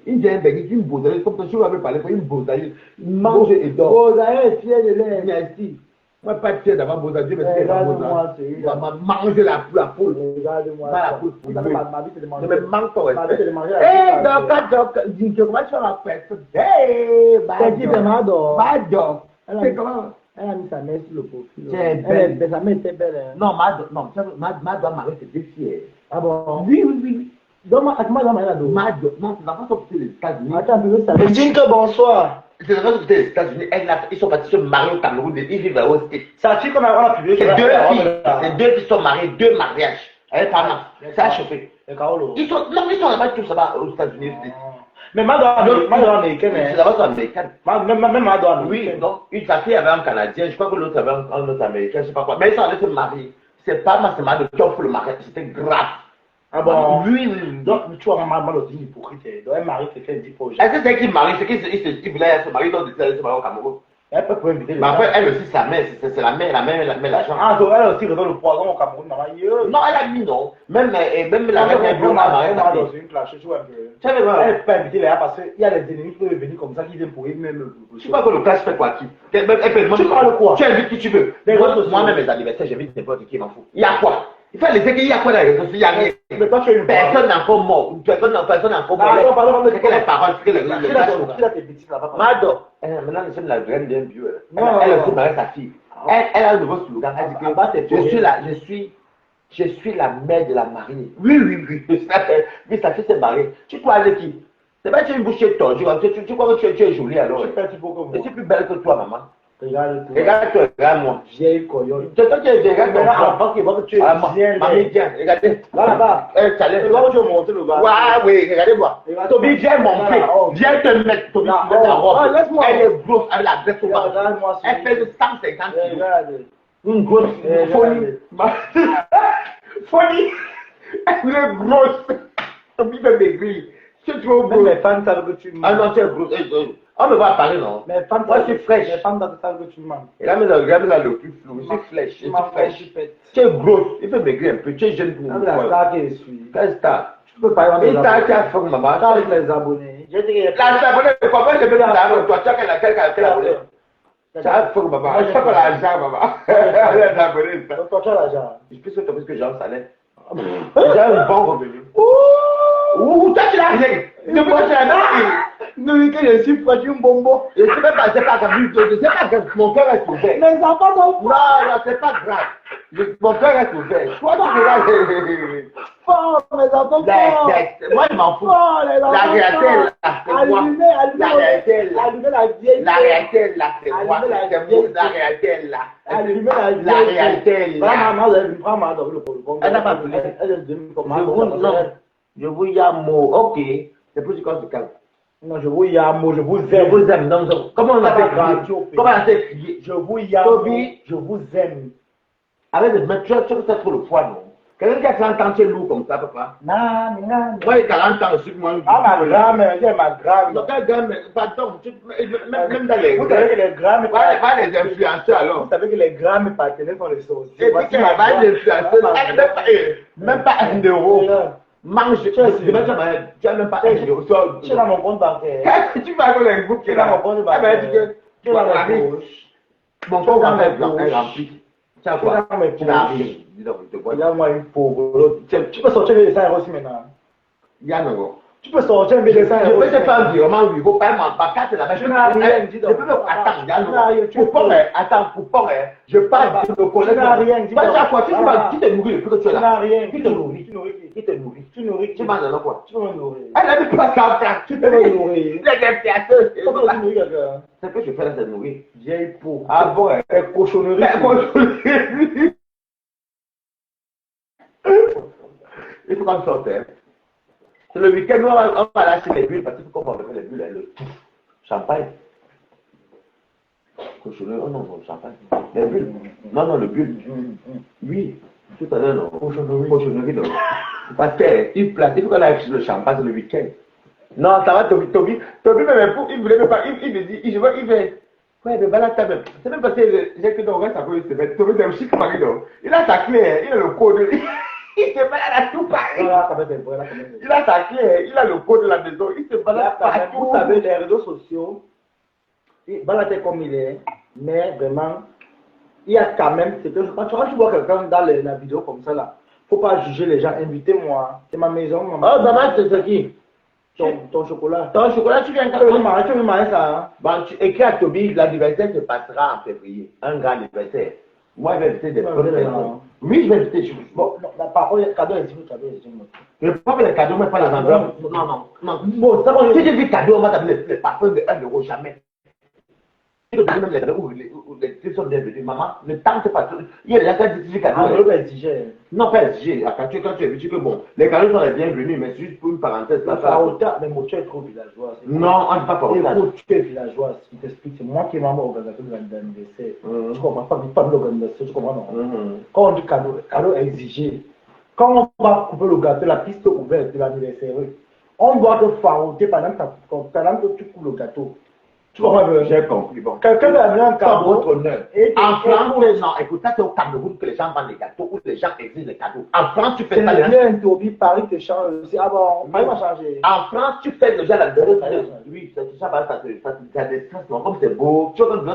une jeune béguine, une bouteilleuse. Comme tu avais parlé pour une bouteilleuse. Mange et dort. Rosaïe est fière de l'air. Merci. Moi, pas fier d'avoir bouteilleuse. Dieu merci d'avoir Regarde-moi, bouteilleuse. On va manger la poule. Regarde-moi. Pas la poule. Ma vie, c'est de manger. Ne me manque pas. Ma vie, c'est de manger. Hé, donc, dis comment tu vas faire ça? Hé, T'as dit de Mado. Mado. Elle C'est a comment? elle a mis sa mère sur le profil. C'est belle. Sa mère était belle. Hein. Non, Mado a marié ses deux filles. Ah bon? Oui, oui, oui. Donc, moi, dans ma Mado, non, c'est la façon que c'est les États-Unis. Attends, un peu, ça. Jinka, bonsoir. C'est la façon que c'est les États-Unis. Ils sont partis se marier au Cameroun. Ils vivent à Osté. Ça fait qu'on a publié. C'est deux filles. C'est deux qui sont mariées, deux mariages. Elle est pas mal. Ça a chauffé. Ils sont là-bas tous là-bas aux États-Unis. Mais Mado américaine. C'est la façon américaine. Même Mado américaine. Oui, donc, sa fille avait un Canadien, je crois que l'autre avait un autre Américain, je sais pas quoi. Mais ils sont allés se marier. C'est pas massivement de qui ont fait le mariage, c'était grave. Ah bon? Oui, oui, oui. Donc, tu vois, maman aussi hypocrite. Donc, elle marie quelqu'un dit projet. Est-ce que c'est qui marie? C'est qu'il se voulait se marier dans des se marier au Cameroun. Elle peut pas inviter les Mais gens. après, elle aussi, sa mère, c'est la mère, met l'argent. Ah, donc elle aussi revend le poison au Cameroun, maman. Non, elle a mis non. Même la mère, elle veut marier sa fille. C'est une clash, tu vois un peu. Tu savais pas? Elle peut inviter les gens parce qu'il y a les ennemis qui peuvent venir comme ça, qui viennent pour même. Tu sais pas que le clash fait quoi qui? Tu parles quoi? Tu invites qui tu veux. Des réseaux sociaux. Moi-même, mes anniversaires, j'invite n'importe qui, m'en fous. Il y a quoi? Il faut laisser qu'il y a quoi dans les réseaux sociaux, il n'y a rien. Mais toi, tu es une Personne n'a encore mort. Personne n'a encore mort. Pardon, C'est que les paroles, c'est que le tu as tes bêtises là-bas. Mado, maintenant nous sommes la reine d'un vieux. Elle aussi mariée sa fille. Elle a un nouveau slogan. Elle dit que je suis la mère de la mariée. Oui. Mais sa fille s'est mariée. Tu crois avec qui? C'est pas que tu es une bouchée tordue. Tu crois que tu es jolie alors? Je suis plus belle que toi, maman. Regarde-toi, regarde-moi. Vieille coyote. C'est toi qui es vieille. Avant qu'il voit que tu es bien. Mamie, viens, regardez. Là-bas. Challenge. Tu vas monter le bas. Oui, regardez-moi. Toby, viens monter. Viens te mettre. Toby, tu mets ta robe. Laisse-moi. Elle est grosse avec la veste au bas. Elle fait de 150 kilos. Une grosse folie. Folie. Elle est grosse. Toby fait maigrir. C'est trop gros. Mais les fans savent que tu mens. Ah non, tu es grosse. On me voit parler, non? Mais fans, moi, je suis fraîche. Les fans savent que tu mens. Regarde là le plus flou. Je suis fraîche. Je suis fraîche. Tu es grosse. Il faut maigrir un peu. Tu es jeune pour moi. La star qui suit. Quelle star? Tu peux pas y avoir. Une star qui a fait maman. Tu avec les abonnés. La abonnée, comment je peux dire ça avec toi? Tu as quel abonné? Tu as fait maman. Je sais pas l'argent, maman. Les abonnés, ça. Toi, tu as l'argent. Je peux sauter parce que j'ai un salaire. J'ai un bon revenu. Ouh, toi tu l'as rien. Depuis que tu l'as rien. Non, que je suis produit un bonbon. Je ne sais même pas, c'est pas grave. Je sais pas que mon cœur est ouvert. Les enfants sont non, c'est pas grave. Mon cœur est ouvert. Toi, tu regardes. fort, mes enfants forts. Moi, je m'en fous. La réalité, là, c'est moi. La réalité, là. Allumez la vieille. La réalité, là, c'est moi. La réalité, là. Allumez la vieille. La réalité, là. Prends-moi dans le polybon. Elle n'a pas voulu. Je vous yamo. Ok. C'est pour du corps de calme. Non, je vous yamo, je vous aime. Je vous aime. Donc, comment on a fait crier? Comment on a fait crier? Je vous yamo. Toby, je vous aime. Avec des mecs, tu as trop le poids, non? Quelqu'un qui a 30 ans, tu es lourd comme ça, papa. Non. Moi, j'ai 40 ans aussi, moi. Ah, ma grand-mère, j'ai ma grand-mère. Non, ta grand-mère, pardon, même dans les. Vous savez que les grand-mères. Pas les influenceurs, alors. Vous savez que les grand-mères partenaires sont les sorciers. Et puis, tu vas les influenceurs, même pas 1 euro. Mange, tu as même pas 1 euro. Tu es dans mon compte bancaire. Tu vas avec les boucs qui est là. Dans mon compte bancaire. Tu es dans ma gauche. Mon compte bancaire est rempli. Tu as quoi? Tu n'as rien. Regarde-moi une pauvre. Tu peux sortir les 100 euros aussi maintenant. Yann, tu peux sortir un médecin. Je peux te faire un virement, oui. Faut pas ma carte là-bas. Je peux me. Attends, attends, je parle de me connaître. Tu n'as rien. Pas chaque fois, qui te nourrit depuis que tu es là? Tu n'as rien. Qui te nourrit? Qui te nourrit? Tu nourris. Tu manges dans quoi? Tu peux me nourrir. Elle a dit pas ça, frère. Tu peux me nourrir. C'est que je fais là, c'est nourrir. Vieille peau. Ah bon, cochonnerie. Il faut qu'on sorte. C'est le week-end, on va lâcher les bulles parce qu'il faut qu'on va faire les bulles. Le champagne. Cochonnerie, oh non, le champagne. Les bulles. Non, le bulle. Oui, tout à l'heure, non. Cochonnerie, non. Parce qu'il place, il faut qu'on lâche le champagne, c'est le week-end. Non, ça va, Toby, même il voulait me parler, il me dit, il fait. Ouais, mais voilà, c'est même parce que j'ai que dans le reste, ça peut se mettre. Toby, c'est un chic mari, non. Il a sa clé, il a le code. Il se balade à tout Paris. Il a sa clé, il a le code de la maison, il se balade partout. Vous savez, les réseaux sociaux, balade comme il est, mais vraiment, il y a quand même, c'est que quand tu vois quelqu'un dans la vidéo comme ça, là, faut pas juger les gens, invitez-moi, c'est ma maison, maman. Oh, maman, c'est qui? Ton chocolat. Ton chocolat, tu viens quand même. Tu veux manger ça, hein? Bon, tu écris à Toby, l'anniversaire se passera en février, un grand anniversaire. Moi, je vais inviter des personnes. Oui, je vais inviter. Bon, par contre, les cadeaux, les cadeaux. Je ne prends pas les cadeaux, mais pas les enveloppes. Non. Bon, si j'ai vu cadeau, on va t'amener les parfums de 1 euro, jamais. Si je donne même les cadeaux ou les trucs sont bienvenus, maman, ne tente pas. Il y a des gens qui disent cadeaux. Enveloppe exigée. Non, pas exigé. Quand tu es venu, tu dis que bon, les cadeaux sont les bienvenus, mais c'est juste pour une parenthèse. Mais mon tu es trop villageois. Non, on ne dit pas par Écoute, tu es villageois, il t'explique, c'est moi qui ai maman organisateur de l'anniversaire. Tu comprends pas l'organisation, tu comprends non? Quand on dit cadeau exigé, quand on va couper le gâteau, la piste ouverte de l'anniversaire, on doit te farouter pendant que tu coupes le gâteau. Tu comprends? J'ai compris. Bon. Quelqu'un va amener un cadeau. Votre honneur. En France, non, écoute, ça c'est au Cameroun que les gens vendent des gâteaux, où les gens exigent des cadeaux. En France, tu fais ça. C'est bien, Toby, Paris te change. Ah bon, Paris va changer. En France, tu fais déjà la dernière. Oui, ça des stress, non, comme c'est beau. Tu vois, comme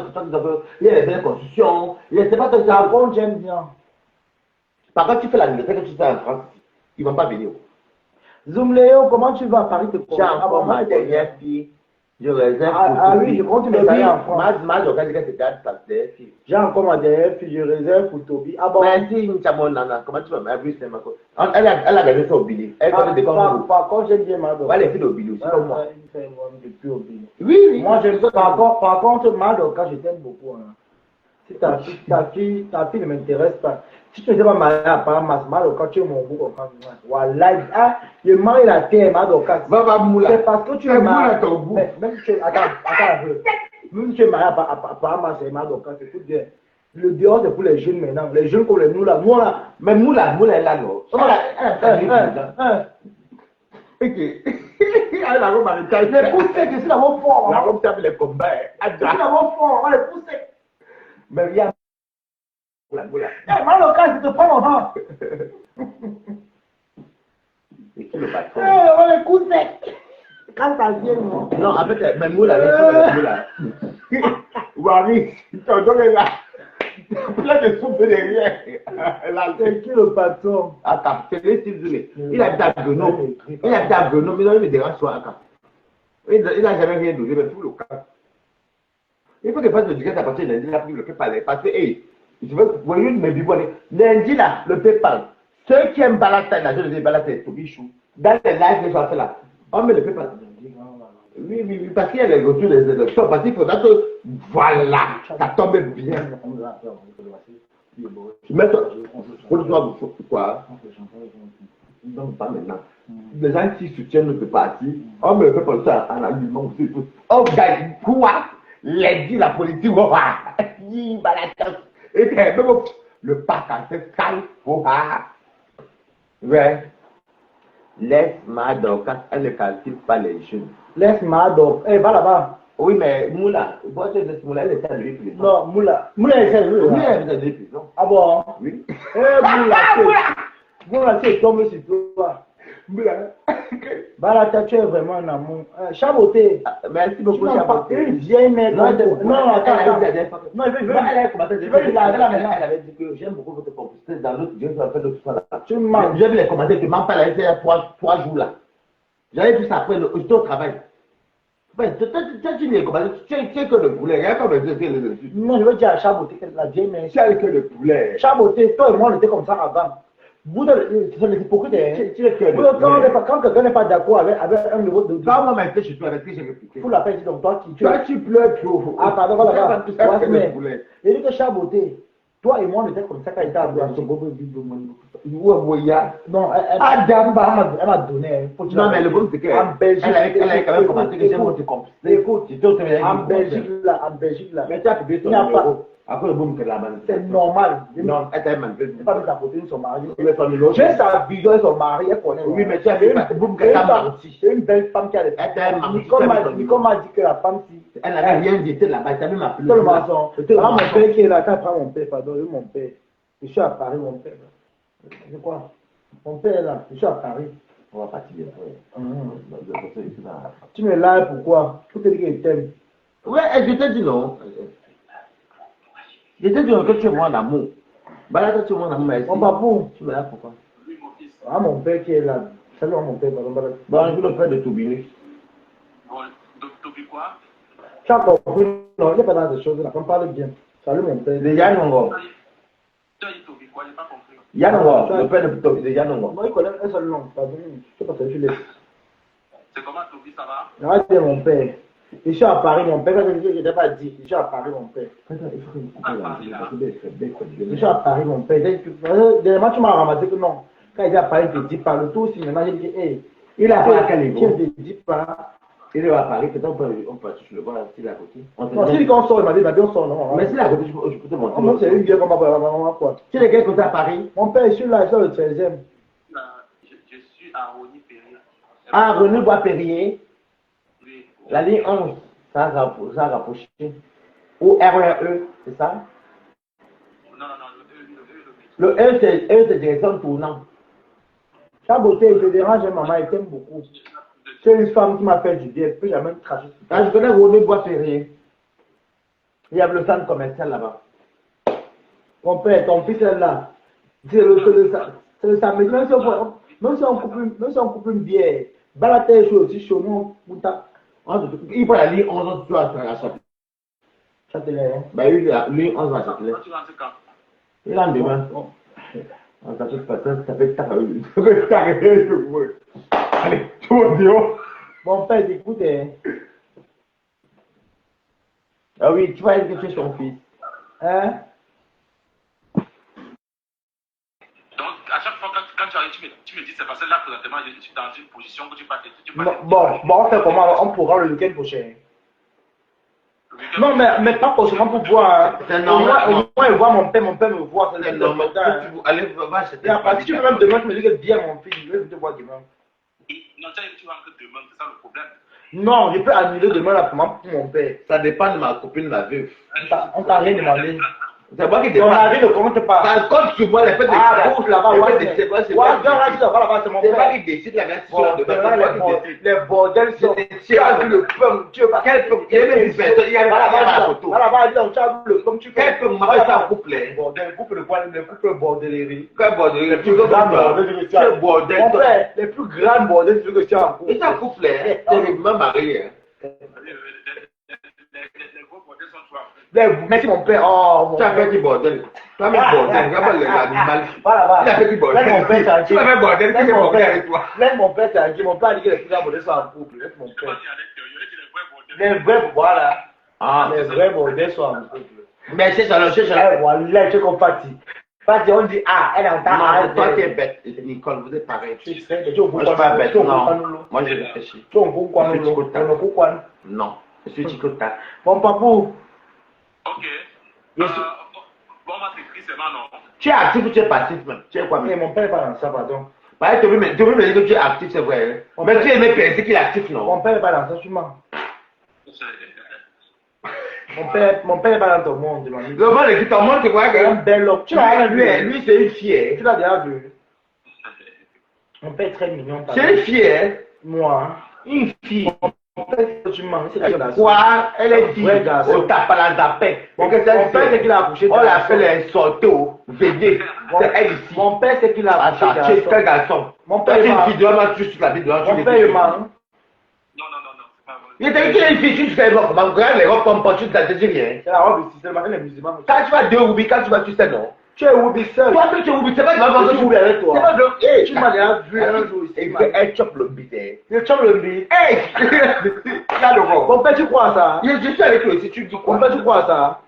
il y a les belles constructions. C'est pas que ça. Bon, j'aime bien. Par contre, tu fais l'anniversaire que tu fais en France, ils ne vont pas venir. Zoomléo, comment tu vas à Paris te J'ai encore ma dernière fille. Je réserve pour Ah oui, je crois que tu m'es allé en France. Ma location, c'est déjà sa dernière fille. J'ai encore ma dernière fille, je réserve pour Toby. Ah bon? Merci, Nchamon Nana. Comment tu vas? Elle a gagné ça au Billy. Elle connaît des corps. Par contre, j'aime bien Madoka. Ouais, les filles au Billy aussi, comme moi. Depuis au Billy. Oui, oui. Moi, j'aime ça. Par contre, Madoka, je t'aime beaucoup. Hein. Si ta fille ne m'intéresse pas. Si tu ne sais pas marier à Paramas, Madoka, tu es mon goût. Voilà. Ah, je marie la terre, Madoka. Va, moula. C'est parce que tu es Moula marié. ton goût. Même si tu es. Attends un peu. Même si tu es marié à Paramas et Madoka, c'est tout bien. Le dehors, c'est pour les jeunes maintenant. Les jeunes comme nous là. Nous là. Mais moula est là, non. Elle a robe maritale. Les poussés, que c'est d'abord fort. La robe tape les combats. C'est d'abord fort. On les poussés. Mais viens. Moula. Madoka, je te prends longtemps. Et qui le patron? On les poussés. Quand ça vient, non. Non, en fait, mais moula, moula. Wari, ton dos est là. Plein de soupe derrière. C'est qui le patron? Attends, c'est le style Zoulé. Il habite à Grenoble. Il habite à Grenoble, mais non, il me dérange soit à Cap. Il n'a jamais rien donné, mais tout le cas. Il faut qu'il fasse le direct à partir de lundi, là, pour le PayPal. Parce que, hey, je veux, vous voyez, mes bibonnes. Lundi, là, le PayPal. Ceux qui aiment Balata, là, je dis Balata, c'est Tobichou. Dans les lives que je vais faire là, on met le PayPal. Oui, parce qu'il y a les retours des élections, parce qu'il faudra que, voilà, ça tombe bien. Mais quoi? Non, pas maintenant. Les gens qui soutiennent notre parti, on me le fait comme ça en allumant aussi tout. On gagne quoi? Les dit la politique, on va. Et même le parc en fait calme, on va. Ouais. Laisse Madoka, elle ne calcule pas les jeunes. Laisse Madoka. Eh, va là-bas. Oui, mais Moula, votre Moula, elle était à lui prison. Non, Moula. Moula est à lui. Oui, elle était à lui prison. Ah bon? Oui. Eh, Moula, tu es tombé sur toi. Moula. Balata, tu es vraiment un amour. Chaboté. Merci beaucoup, Chaboté. Une vieille mère. Non, attends. Non, elle avait dit que j'aime beaucoup votre complicité dans l'autre, je vais faire d'autres fois là. Tu mens. J'ai vu les commentaires, tu m'en parles, elle était 3 jours là. J'avais vu ça après, j'étais au travail. Mais tu dis comment tu es que le poulet, regarde comme je dis le dessus. Non, je veux dire à Chaboté que la vieille mère. Tu es que le poulet. Chaboté, toi et moi, on était comme ça avant. Vous, c'est les hypocrites. Tu es que le poulet. Quand quelqu'un n'est pas d'accord avec un niveau de. Quand moi, je suis avec qui j'ai répliqué. Pour la paix, donc toi, tu pleures trop. Ah, pardon, voilà. Tu es que le poulet. Et dit que Chaboté, toi et moi, on était comme ça quand il était à non, elle m'a donné. Non, mais le bon, c'est qu'elle a quand même commencé que j'ai monté complicité. Écoute, en Belgique, là. Mais tu as publié ton numéro. Après le boom, qu'elle a bandé. C'est normal. Non, elle t'a manqué. Elle pas mis sa photo, ils sont mariés. J'ai J'ai sa vision, ils sont mariés, elle connaît. Oui, mais tu as vu, boum, qu'elle a menti. C'est une belle femme qui a des Nicole m'a dit que la femme, si. Elle n'avait rien dit là-bas, elle t'a même appelé. C'est le mensonge. Mon père qui est là, quand elle prend mon père, pardon, mon père. Je suis à Paris, mon père. C'est quoi? Mon père est là, je suis à Paris. On va partir après. Tu me lâches pourquoi? Pour te dire qu'il t'aime. Ouais, je te dis non. Je te dis que tu es moi d'amour. Balade, tu es moi d'amour, merci. Mon papou. Tu me lâches pourquoi? Ah, mon père qui est là. Salut mon père, pardon, balade. Bon, je veux le frère de Toubini. Bon, Tobi quoi? Tu as compris? Non, il n'est pas dans ces choses-là. On parle bien. Salut mon père. De Yanongo. Tu as dit Tobi quoi? J'ai pas compris. Yanongo, le père de Yanongo. Moi, il connaît un seul nom. Pardon, je sais pas si tu l'es. C'est comment Tobi, ça va? Arrête mon père. Je suis à Paris, mon père. Je n'ai pas dit. Je suis à Paris, mon père. Je suis à Paris, mon père. Dernièrement, tu m'as ramassé que non. Quand il est à Paris, il ne te dit pas. Le tout aussi, maintenant, j'ai dit, hé. Il a pas à quel niveau? Il ne te dit pas. Il est à Paris, peut-être on peut le voir s'il est à côté. Non, si on sort, il m'a dit, on sort, non. Mais s'il est à côté, je peux te montrer. Non, c'est une vieille comme ma quoi. Tu es de quel côté à Paris? Mon père, je suis là, je suis le 13e. Je suis à Rony Perrier. Ah, René Bois-Perrier. Oui. La ligne 11, ça a rapproché. Ou REE, c'est ça? Non, le Le E, c'est direction tournant. Ta beauté, je dérange maman, elle t'aime beaucoup. C'est une femme qui m'a fait du bien, elle ne peut jamais me cracher. Ah, je connais René Bois-Perrier. Il y a le centre commercial là-bas. Mon père, ton fils est là. C'est le samedi, même si on coupe une bière, Balater chaud aussi chaud, non, Il prend la ligne 11 ans, tu vas à Châtelet. Châtelet. Bah, lui, la ligne 11 à Châtelet. Tu rentres quand? Il rentre demain. Ça fait tard. Allez, tout le monde. Mon père, écoute, Ah oui, tu vas être que tu es son fils. hein? Donc, à chaque fois, quand tu arrives, tu me dis, c'est parce que là, présentement, je suis dans une position que tu parles. Bon, on fait comment? On pourra le week-end prochain. Non, mais pas forcément pour voir. C'est Au normal. moins, voir mon père me voit. C'est normal. Allez, va, Et à partir, tu peux même demain, tu me dis que bien mon fils, je vais te voir demain. Non, tu rentres demain, c'est ça le problème. Non, je peux annuler demain la commande pour mon père. Ça dépend de ma copine, ma veuve. On t'a rien demandé. C'est moi qui On dépend. a rien de compte pas. Ça compte sur moi, les fêtes de Ah, course là-bas, ouais. c'est pas Ouais, dans la vie là-bas, c'est mon C'est moi père. qui décide la version Bon, de demain, les bordels sont. Tu as vu le pomme, tu veux pas. Quel pomme? Il y a même une personne, il y a la photo. Là-bas, tu as vu le pomme, tu Quel pomme? Moi, c'est un couple. Bordel, le couple bordellerie. Quel bordel? Les plus grands bordels que tu as. Quel bordel? Mon frère, les plus grands bordels que tu as en cours. C'est un couple, terriblement marié. Les gros bordels sont toi. Merci mon père. Oh, mon Tu as fait père. du bordel. Tu as mis bordel, regarde l'animal. Voilà, Il a fait du bordel. Laisse mon père Tu as tranquille. fait bordel, qui est bordel avec toi? Laisse mon père tranquille. Mon père a dit que les plus grands bordels sont en couple. Laisse mon Tu père. vas dire à l'intérieur, il dit les vrais bordels. Les vrais, voilà. Ah, Les vrais bordels sont en couple. mais c'est ça, c'est Eh, ça. voilà, tu comprends. Fati, on dit ah, elle entend ah. Non, toi qui es bête, Nicole, vous êtes pareil. Tu sais, mais tu es Moi, je suis pas bête, tu es non. Moi, je réfléchis. Tu es un bon quoi, Je suis Chikota. pourquoi? Non, je suis Chikota. Mon papou, Ok. Yes. Bon, on va t'écrire seulement, non. Tu es actif ou tu es passif, même? Tu es quoi, eh, même? mon père n'est pas dans ça, pardon. Bah, tu veux me dire que tu es actif, c'est vrai. Hein? Mais tu aimais penser qu'il est actif, Mon non? père n'est pas dans ça, tu mens. Mon père n'est pas dans ton monde, mon ami. Le monde est qui ton monde, tu vois C'est un que. bel homme. Tu l'as vu, hein? Lui, c'est une fille. Tu l'as déjà vu. Mon père est très mignon. pardon. C'est une fille. Moi, Une fille. mon père, tu mens. C'est qui là? Quoi? Elle est fille. Ouais, garçon. On tape à la zapette. Mon père, c'est qu'il a accouché. On l'appelle un sorto. VD. C'est elle ici. Mon père, c'est qu'il a accouché. Attends, tu es quel garçon? Mon Toi, père, tu es il une m'a- fille, tu dois mettre juste la vie devant. Mon père est mort. Non, c'est pas vrai. Il t'a dit qu'il est une fille, tu fais bon. Comment regarde les robes comme pas, tu ne dis rien. C'est la robe ici, c'est le matin les musulmans. Quand tu vas deux Ruby, quand tu vas, tu sais non. Tu es Woubi seul. Toi, tu es Ruby, c'est pas Tu vas tu Woubi avec toi. C'est pas de. Hey, Tu m'as déjà vu un jour ici. Il fait un chop le bité. Le chum le dit. Hey! Là, le gros. Mon père, tu crois à ça? Je suis avec toi ici, tu dis Mon quoi? père, tu crois à ça?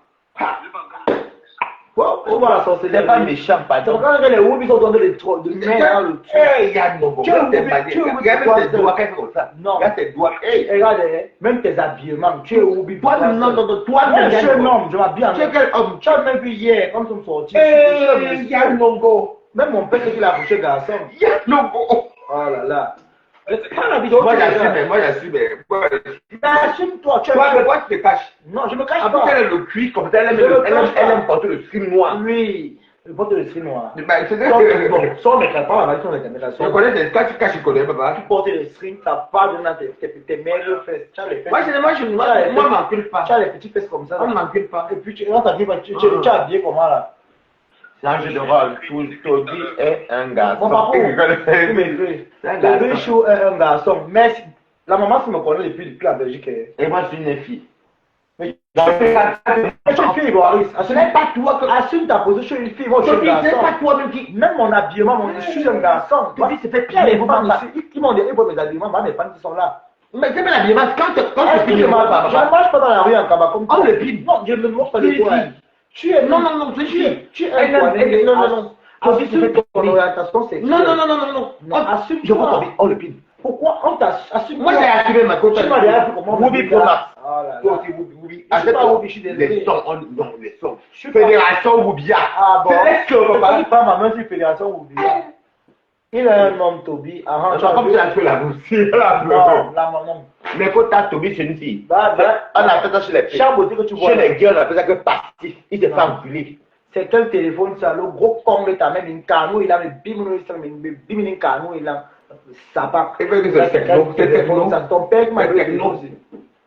On va la sorcellerie. C'est pas méchant, C'est pardon. pourquoi les Woubi sont donnés de main dans le trou. Hey, Yann, mon gros. Tu es Regarde tes Woubi, manières. tu es Woubi, Regarde quoi, tes c'est- doigts, qu'est-ce comme ça? Non. Regarde tes doigts. Hey! Regarde, même tes habillements, tu es Woubi. Toi, non, toi, Moi, je suis un homme, je m'habille en Tu es quel homme? Tu as même vu hier, comme nous sommes sortis. Hey, Yann, mon gros. Même mon père, c'est qu'il a accouché garçon. Yann, mon gros. Oh là là. Pas la vidéo. Moi, tu j'assume, regardes. mais moi, j'assume. Mais assume-toi, tu Toi, es. mais moi, tu te caches. Non, je me cache Après, pas. elle a le cuir comme ça, elle Je le cache pas. aime porter le string noir. Oui, le pote de string noir. Bah, c'est Bon, sans mes caméras, avec son caméras. Je connais des cas, tu caches, je connais, papa. Tu portes le string, t'as pas de tes maigres fesses. Tu as les fesses. Moi, je m'encule pas. Tu as les petits fesses comme ça. On là. ne m'encule pas. Et puis, tu es habillé comment là? C'est un jeu de rôle. Todi est un garçon. Mon papa, tu C'est m'écris. un Le garçon. Richou est un garçon. Mais la maman, si me connaît depuis la Belgique. Et moi, je suis une fille. Mais tu es une fille, Boris. Ce n'est pas toi que. Assume ta position, une fille. Moi, je suis un Todi, ce n'est garçon. pas toi même qui. Même mon habillement, je suis un garçon. Todi, c'est fait Pierre, pire. les femmes ici, ils m'ont dit, ils voient mes habillements, mes femmes qui sont là. Mais c'est pas l'habillement. Quand tu Est-ce que finis je le ne repas, papa. marche pas dans la rue en cabas comme Oh, ça? le pire. Non, je ne mange pas Tu es le une poids. fille. Tu es Non, c'est tu es fille. un Non, poids. non. Assume ton orientation sexuelle. Non. Non, assume-toi. Je vois ton oh, le pin. Pourquoi on t'assume? Moi, j'ai activé ma compte. Tu m'as déjà vu comment Ruby Pro Max. Oh là Toi là. aussi, Ruby. Je suis pas Ruby, je suis désolé. Les sons, non, les sons. Je suis pas- Fédération Rubia. Ah bon? C'est ce que Papa, papa. il prend ma main sur Fédération Oubia. Il est un homme, Toby. Ah, Tu as comme ça, tu la bouche. Non, la maman. Mais quand t'as Toby, c'est une fille. Bah, On appelle ça chez les filles. chaque beauté que tu vois. Chez les gars, on appelle ça que passif. Il se fait enculer. C'est quel téléphone ça? Le gros con de ta mère, une canou, il a mis bimino, il a canou, il a ça va. Et puis, c'est techno. C'est techno. Ça, ton père qui m'a C'est dit techno.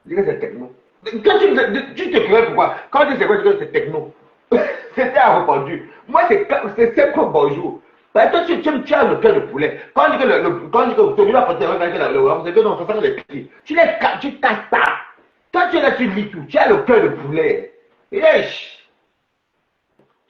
Dis que c'est techno. Quand tu te crées pourquoi? Quand tu dis c'est quoi, tu dis que c'est techno. c'était répondu. Moi, c'est simple comme bonjour. Bah, toi, tu as le cœur de poulet. Quand on dit que tu vas porter c'est que non, faut faire les pieds. Tu casses pas. Toi, tu es là, tu lis tout. Tu as le cœur de poulet. Yesh.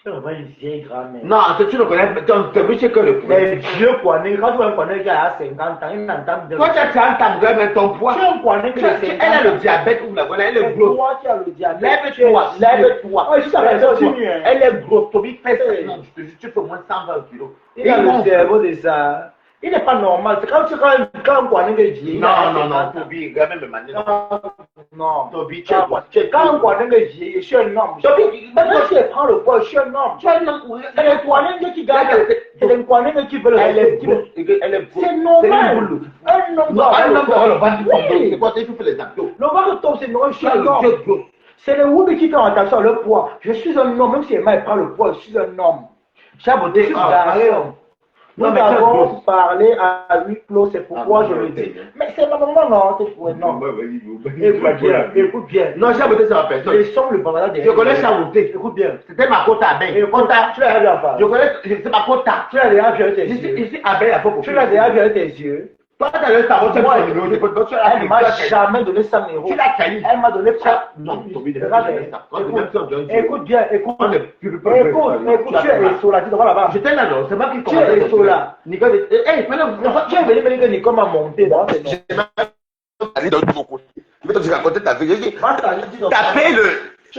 C'est vraiment une vieille grand-mère. Non, tu ne connais pas. Ton but, c'est que le poulet. Les vieux Kwanais, quand tu vois un Kwanais qui a 50 ans, il n'entend de. Toi, tu as un grand mais ton poids. Tu es un Kwanais qui a 50 ans. Elle a le diabète ou la voilà, elle est grosse. Toi qui as le diabète. Lève-toi. Lève-toi. Oh, juste après ça, continue. Elle est grosse. Toby fait ça. Non, je te jure, tu fais au moins 120 kilos. Il a le cerveau de ça. Il n'est pas normal. C'est quand un Kwanais est vieilli. Non, Toby, regarde même manier. Non. Toby, tu es quoi? Quand un Kwanais est vieilli, je suis un homme. Toby, même si elle prend le poids, je suis un homme. tu es un homme. C'est les Kwanais qui gagnent. C'est les Kwanais qui veulent. Elle est grosse. Elle est grosse. C'est normal. Un homme Non, un homme doit le ventre du fond. C'est quoi? Tu fais les abdos. le ventre tombe, c'est normal. Je suis un Tu es homme. grosse. C'est le Woubi qui fait attention à leur poids. Je suis un homme, même si Emma prend le poids, je suis un homme. Chaboté, Nous avons parlé à huis clos, c'est pourquoi je le dis. Mais c'est ma maman, non, c'est pour un homme. Écoute bien. Non, Chaboté, c'est ma personne. Les sons, le bandana Je connais Chaboté. Écoute bien. C'était ma côte à bain. Kota, tu l'as déjà vu. Je connais, c'est ma côte à. Tu l'as déjà vu avec tes yeux. Ici, à bain, il y a pas beaucoup. Tu l'as déjà vu avec tes yeux. Toi, tu as le savon, tu as le numéro. Elle ne m'a jamais donné 100 euros. Tu l'as caillé. Elle m'a donné ça. Non, Toby, Écoute bien, écoute. Écoute, tu es Sola, tu devras là-bas. J'étais là, non, c'est moi qui Tu es Sola. Nicole, hey, Tu es venu me dire que Nicole m'a monté dans tes noms. allez dans mon côté. Je vais te raconter ta vie. Tapez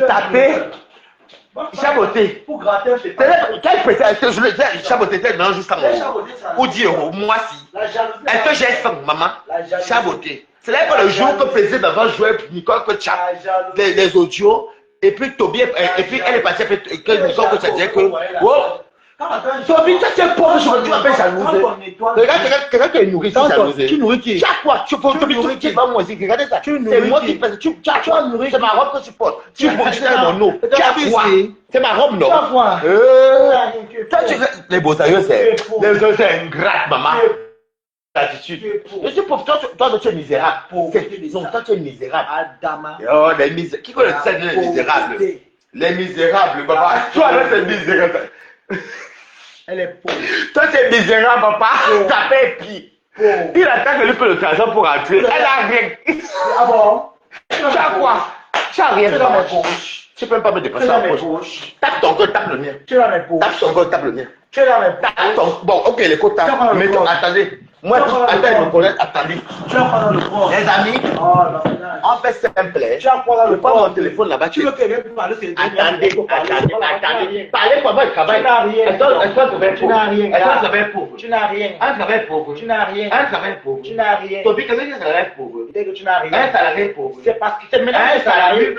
Tapez. Chaboté. Pour gratter, c'est Quelle précision, je le dis, Chaboté, non, juste à mon. Ou 10 euros, moi si. Elle te gère 5, maman. Chaboté. C'est là que le jour que plaisir d'avoir joué Nicole que tu as les audios, et puis Toby, et puis elle est partie, que Nicole que tu as dit que. Oh! Toby, tu es pauvre, tu m'appelles jalouse. Regarde, quelqu'un qui est nourri, c'est jalouse. Tu nourris qui? Tu as quoi? Tu Toby, tu vas moi aussi, regardez ça. C'est moi qui pèse. Tu as nourri, c'est ma robe que tu portes. Tu portes mon eau. Tu as quoi? C'est ma robe, non? Tu as quoi? Les beaux sérieux, c'est ingrat, maman. L'attitude. Je suis pauvre, toi, tu es misérable. Non, toi, tu es misérable. Adama. Oh, les misérables. Qui connaît ça, les misérables? Les misérables, papa. Toi, là, c'est misérable. Elle est pauvre. Toi, c'est misérable, papa. Ça fait pire. Il attend que lui peut le tracer pour rentrer. Elle a rien. Ah bon? Tu as quoi? Tu as rien. Tu es dans mes poches. Tu peux même pas me dépenser en poche. Tape ton cœur, tape le mien. Tu es dans mes poches. Tape ton cœur, tape le mien. Tu es dans mes poches. Bon, ok, les quotas. Mais attendez. Moi, attends, je me connais. Attendez. Tu as quoi dans le corps? Les amis, Oh, non, non. on fait simple. Tu as quoi dans le Je prends corps? mon téléphone là-bas. Tu veux que quelqu'un parle de Attendez. Parlez pour moi, je travaille. Tu n'as rien. Est-ce que Tu n'as rien. Est-ce que je travaille pauvre? Tu n'as rien. Un travail pauvre. Tu n'as rien. Un travail pauvre. Tu n'as rien. Toby, qu'est-ce que c'est un travail pauvre? Dès que tu n'as rien. Un salarié pauvre. C'est parce que c'est maintenant Un que tu salarié.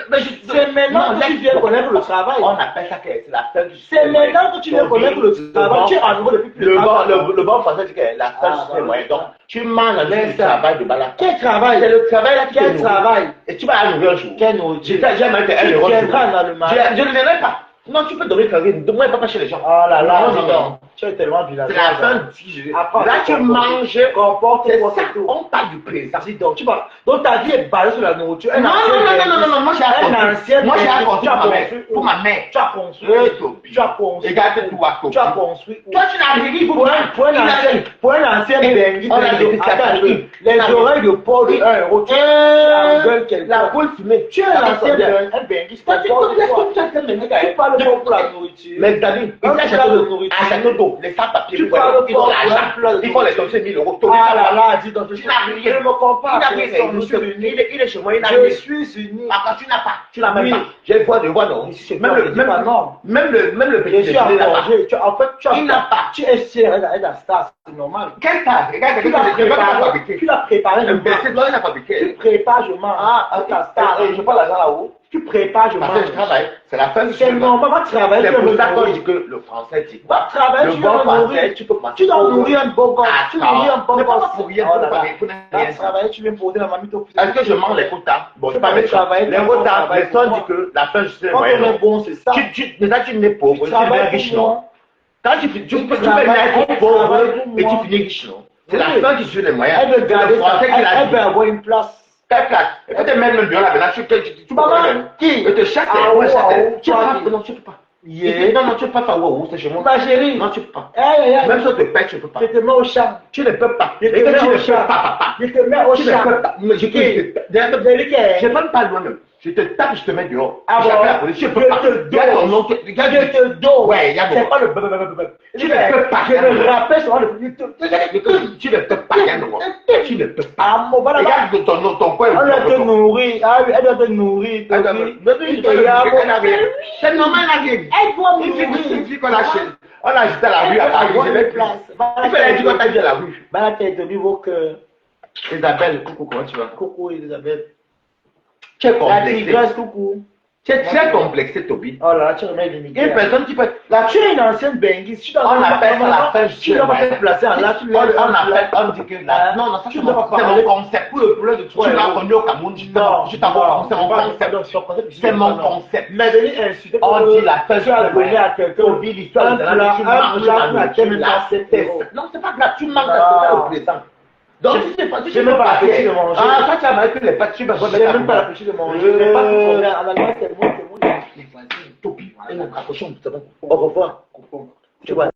C'est maintenant que tu viens connaître le travail. On appelle ça que c'est la fin du C'est maintenant que tu viens connaître le travail. Tu es en nouveau depuis plus longtemps. Le bon français dit que la fin du moyen. Donc, tu manges le travail de balade. Quel travail? C'est le travail là qui Quel travail? Et tu vas à nourrir un jour. Quel nourriture? J'ai jamais été un Tu euro. viendras dans le marché. Je ne viendrai pas. Non, tu peux donner quelqu'un. Donne-moi pas chez les gens. Oh là là, Non, non. tu es tellement villageois. C'est la fin du Après, là, tu manges. Comporte-toi, C'est ça. c'est tout. On parle du présent. Dis donc, tu vois, donc ta vie est basée sur la nourriture. Non, non, moi j'ai Un ancien Moi j'ai bénéfice. apporté pour ma mère. Tu as construit. Tu as construit. Regarde tout. Tu as construit. Toi, tu n'as rien dit Pour un ancien bengue, On a des les oreilles de porc de 1 euro, tu engueules quelqu'un. La boule fumée. Tu es un ancien bengue, Toi, tu parles pas pour la nourriture. mes amis, ils achètent un château d'eau, les sans-papiers, ils ont l'argent, ils font les sommes 1000 euros. Ah là là, dis donc, je Tu n'as rien. ne me compare. Il est chez moi, il n'a Je rien. suis uni. Quand tu n'as pas, tu n'as même pas. J'ai le droit, non. Même le Je petit suis en déjeuner n'a pas. danger. En fait, Il n'a pas. tu es fier d'un star, c'est normal. Quel tas? Regarde, Tu l'as préparé, je Un mange. petit blanc, il n'a pas Tu piqué. prépares, je mange. Ah, ta star. je prends l'argent là-haut. Tu prépares, je Parce que je mange. travaille. C'est la fin du C'est normal, va travailler. C'est Tu pour ça vas qu'on dit que le français dit. va travailler, Le tu bon vas français, nourrir. tu peux manger. Tu dois nourrir un bon gosse. Tu nourris un bon Mais pas gosse. pour rien, Oh là là. pour Va rien. travailler, tu viens me poser la mamie au Est-ce que je mange les quotas? Bon, Tu c'est pas peux méchant. travailler, Les tu peux quotas, travailler les sons pour dit que la fin, je sais, Quand on est bon, c'est ça. Déjà, tu n'es pauvre, tu travailles deviens pour riche, moi. non? Quand tu peux travailles naître pour pauvre moi. et tu finis riche, non? C'est la Oui. fin qui suit les moyens. Elle veut C'est garder le ça. français qui l'a Elle dit. veut avoir une place. Quelle place? Et peut-être même le bureau là, maintenant, tu peux Maman, qui? Et te chatte, Ah, moi, ouais, chatte. ouais, Tu peux ouais. pas, non, tu peux pas. Yeah. Non, tu peux pas faire wow, c'est chez moi. Ma chérie. Non, tu peux pas. Hey, Même si on te paie, tu ne peux pas. je te mets au champ. Tu ne peux pas. Je te Et que mets tu au ne peux champ. pas, papa. Je te mets au Tu ne champ. peux pas. Mais je te Je même pas loin. Je te tape, je te mets dehors. Ah bon? J'appelle la police, je peux Je pas. te Regarde ton nom. Je te dose. Ouais, il y a C'est bon. pas le Tu ne peux pas. Je me rappelle sur le Tu ne peux pas, Yann. Tu ne peux pas. Ah, mon voilà. Regarde ton coin. On doit te nourrir. Ah oui, elle doit te nourrir. C'est normal, la vie. Elle doit Il dit qu'on a acheté. On a acheté à la rue à Paris. Je l'ai place. Il fallait dire qu'on t'a dit à la rue. Bah, la tête de niveau que. Isabelle, coucou, comment tu vas? Coucou, Elisabeth. Tu es La complexé. tigresse, coucou. Tu es très complexé, Toby. Oh là là, tu remets limité. Une personne qui peut. Tu es une ancienne benguise. On appelle ça la fin. Tu dois pas te placer en là. On dit que là. Non, ça, c'est mon concept. Pour le problème de tu l'as connu au Cameroun. Je t'avoue, c'est mon concept. C'est mon concept. Mais venir insulter. On dit la fin. Tu as donné à quelqu'un. Toby, l'histoire de la tu manges la nourriture. Non, c'est pas grave. Tu manges la présent. Donc, si c'est pas, si j'ai même pas l'appétit de manger. Ah, toi, tu as marqué les pâtes, tu vas j'ai même pas l'appétit de manger. Je n'ai pas tout problème. En allemand, c'est bon. Topi, Au revoir. Tu vois.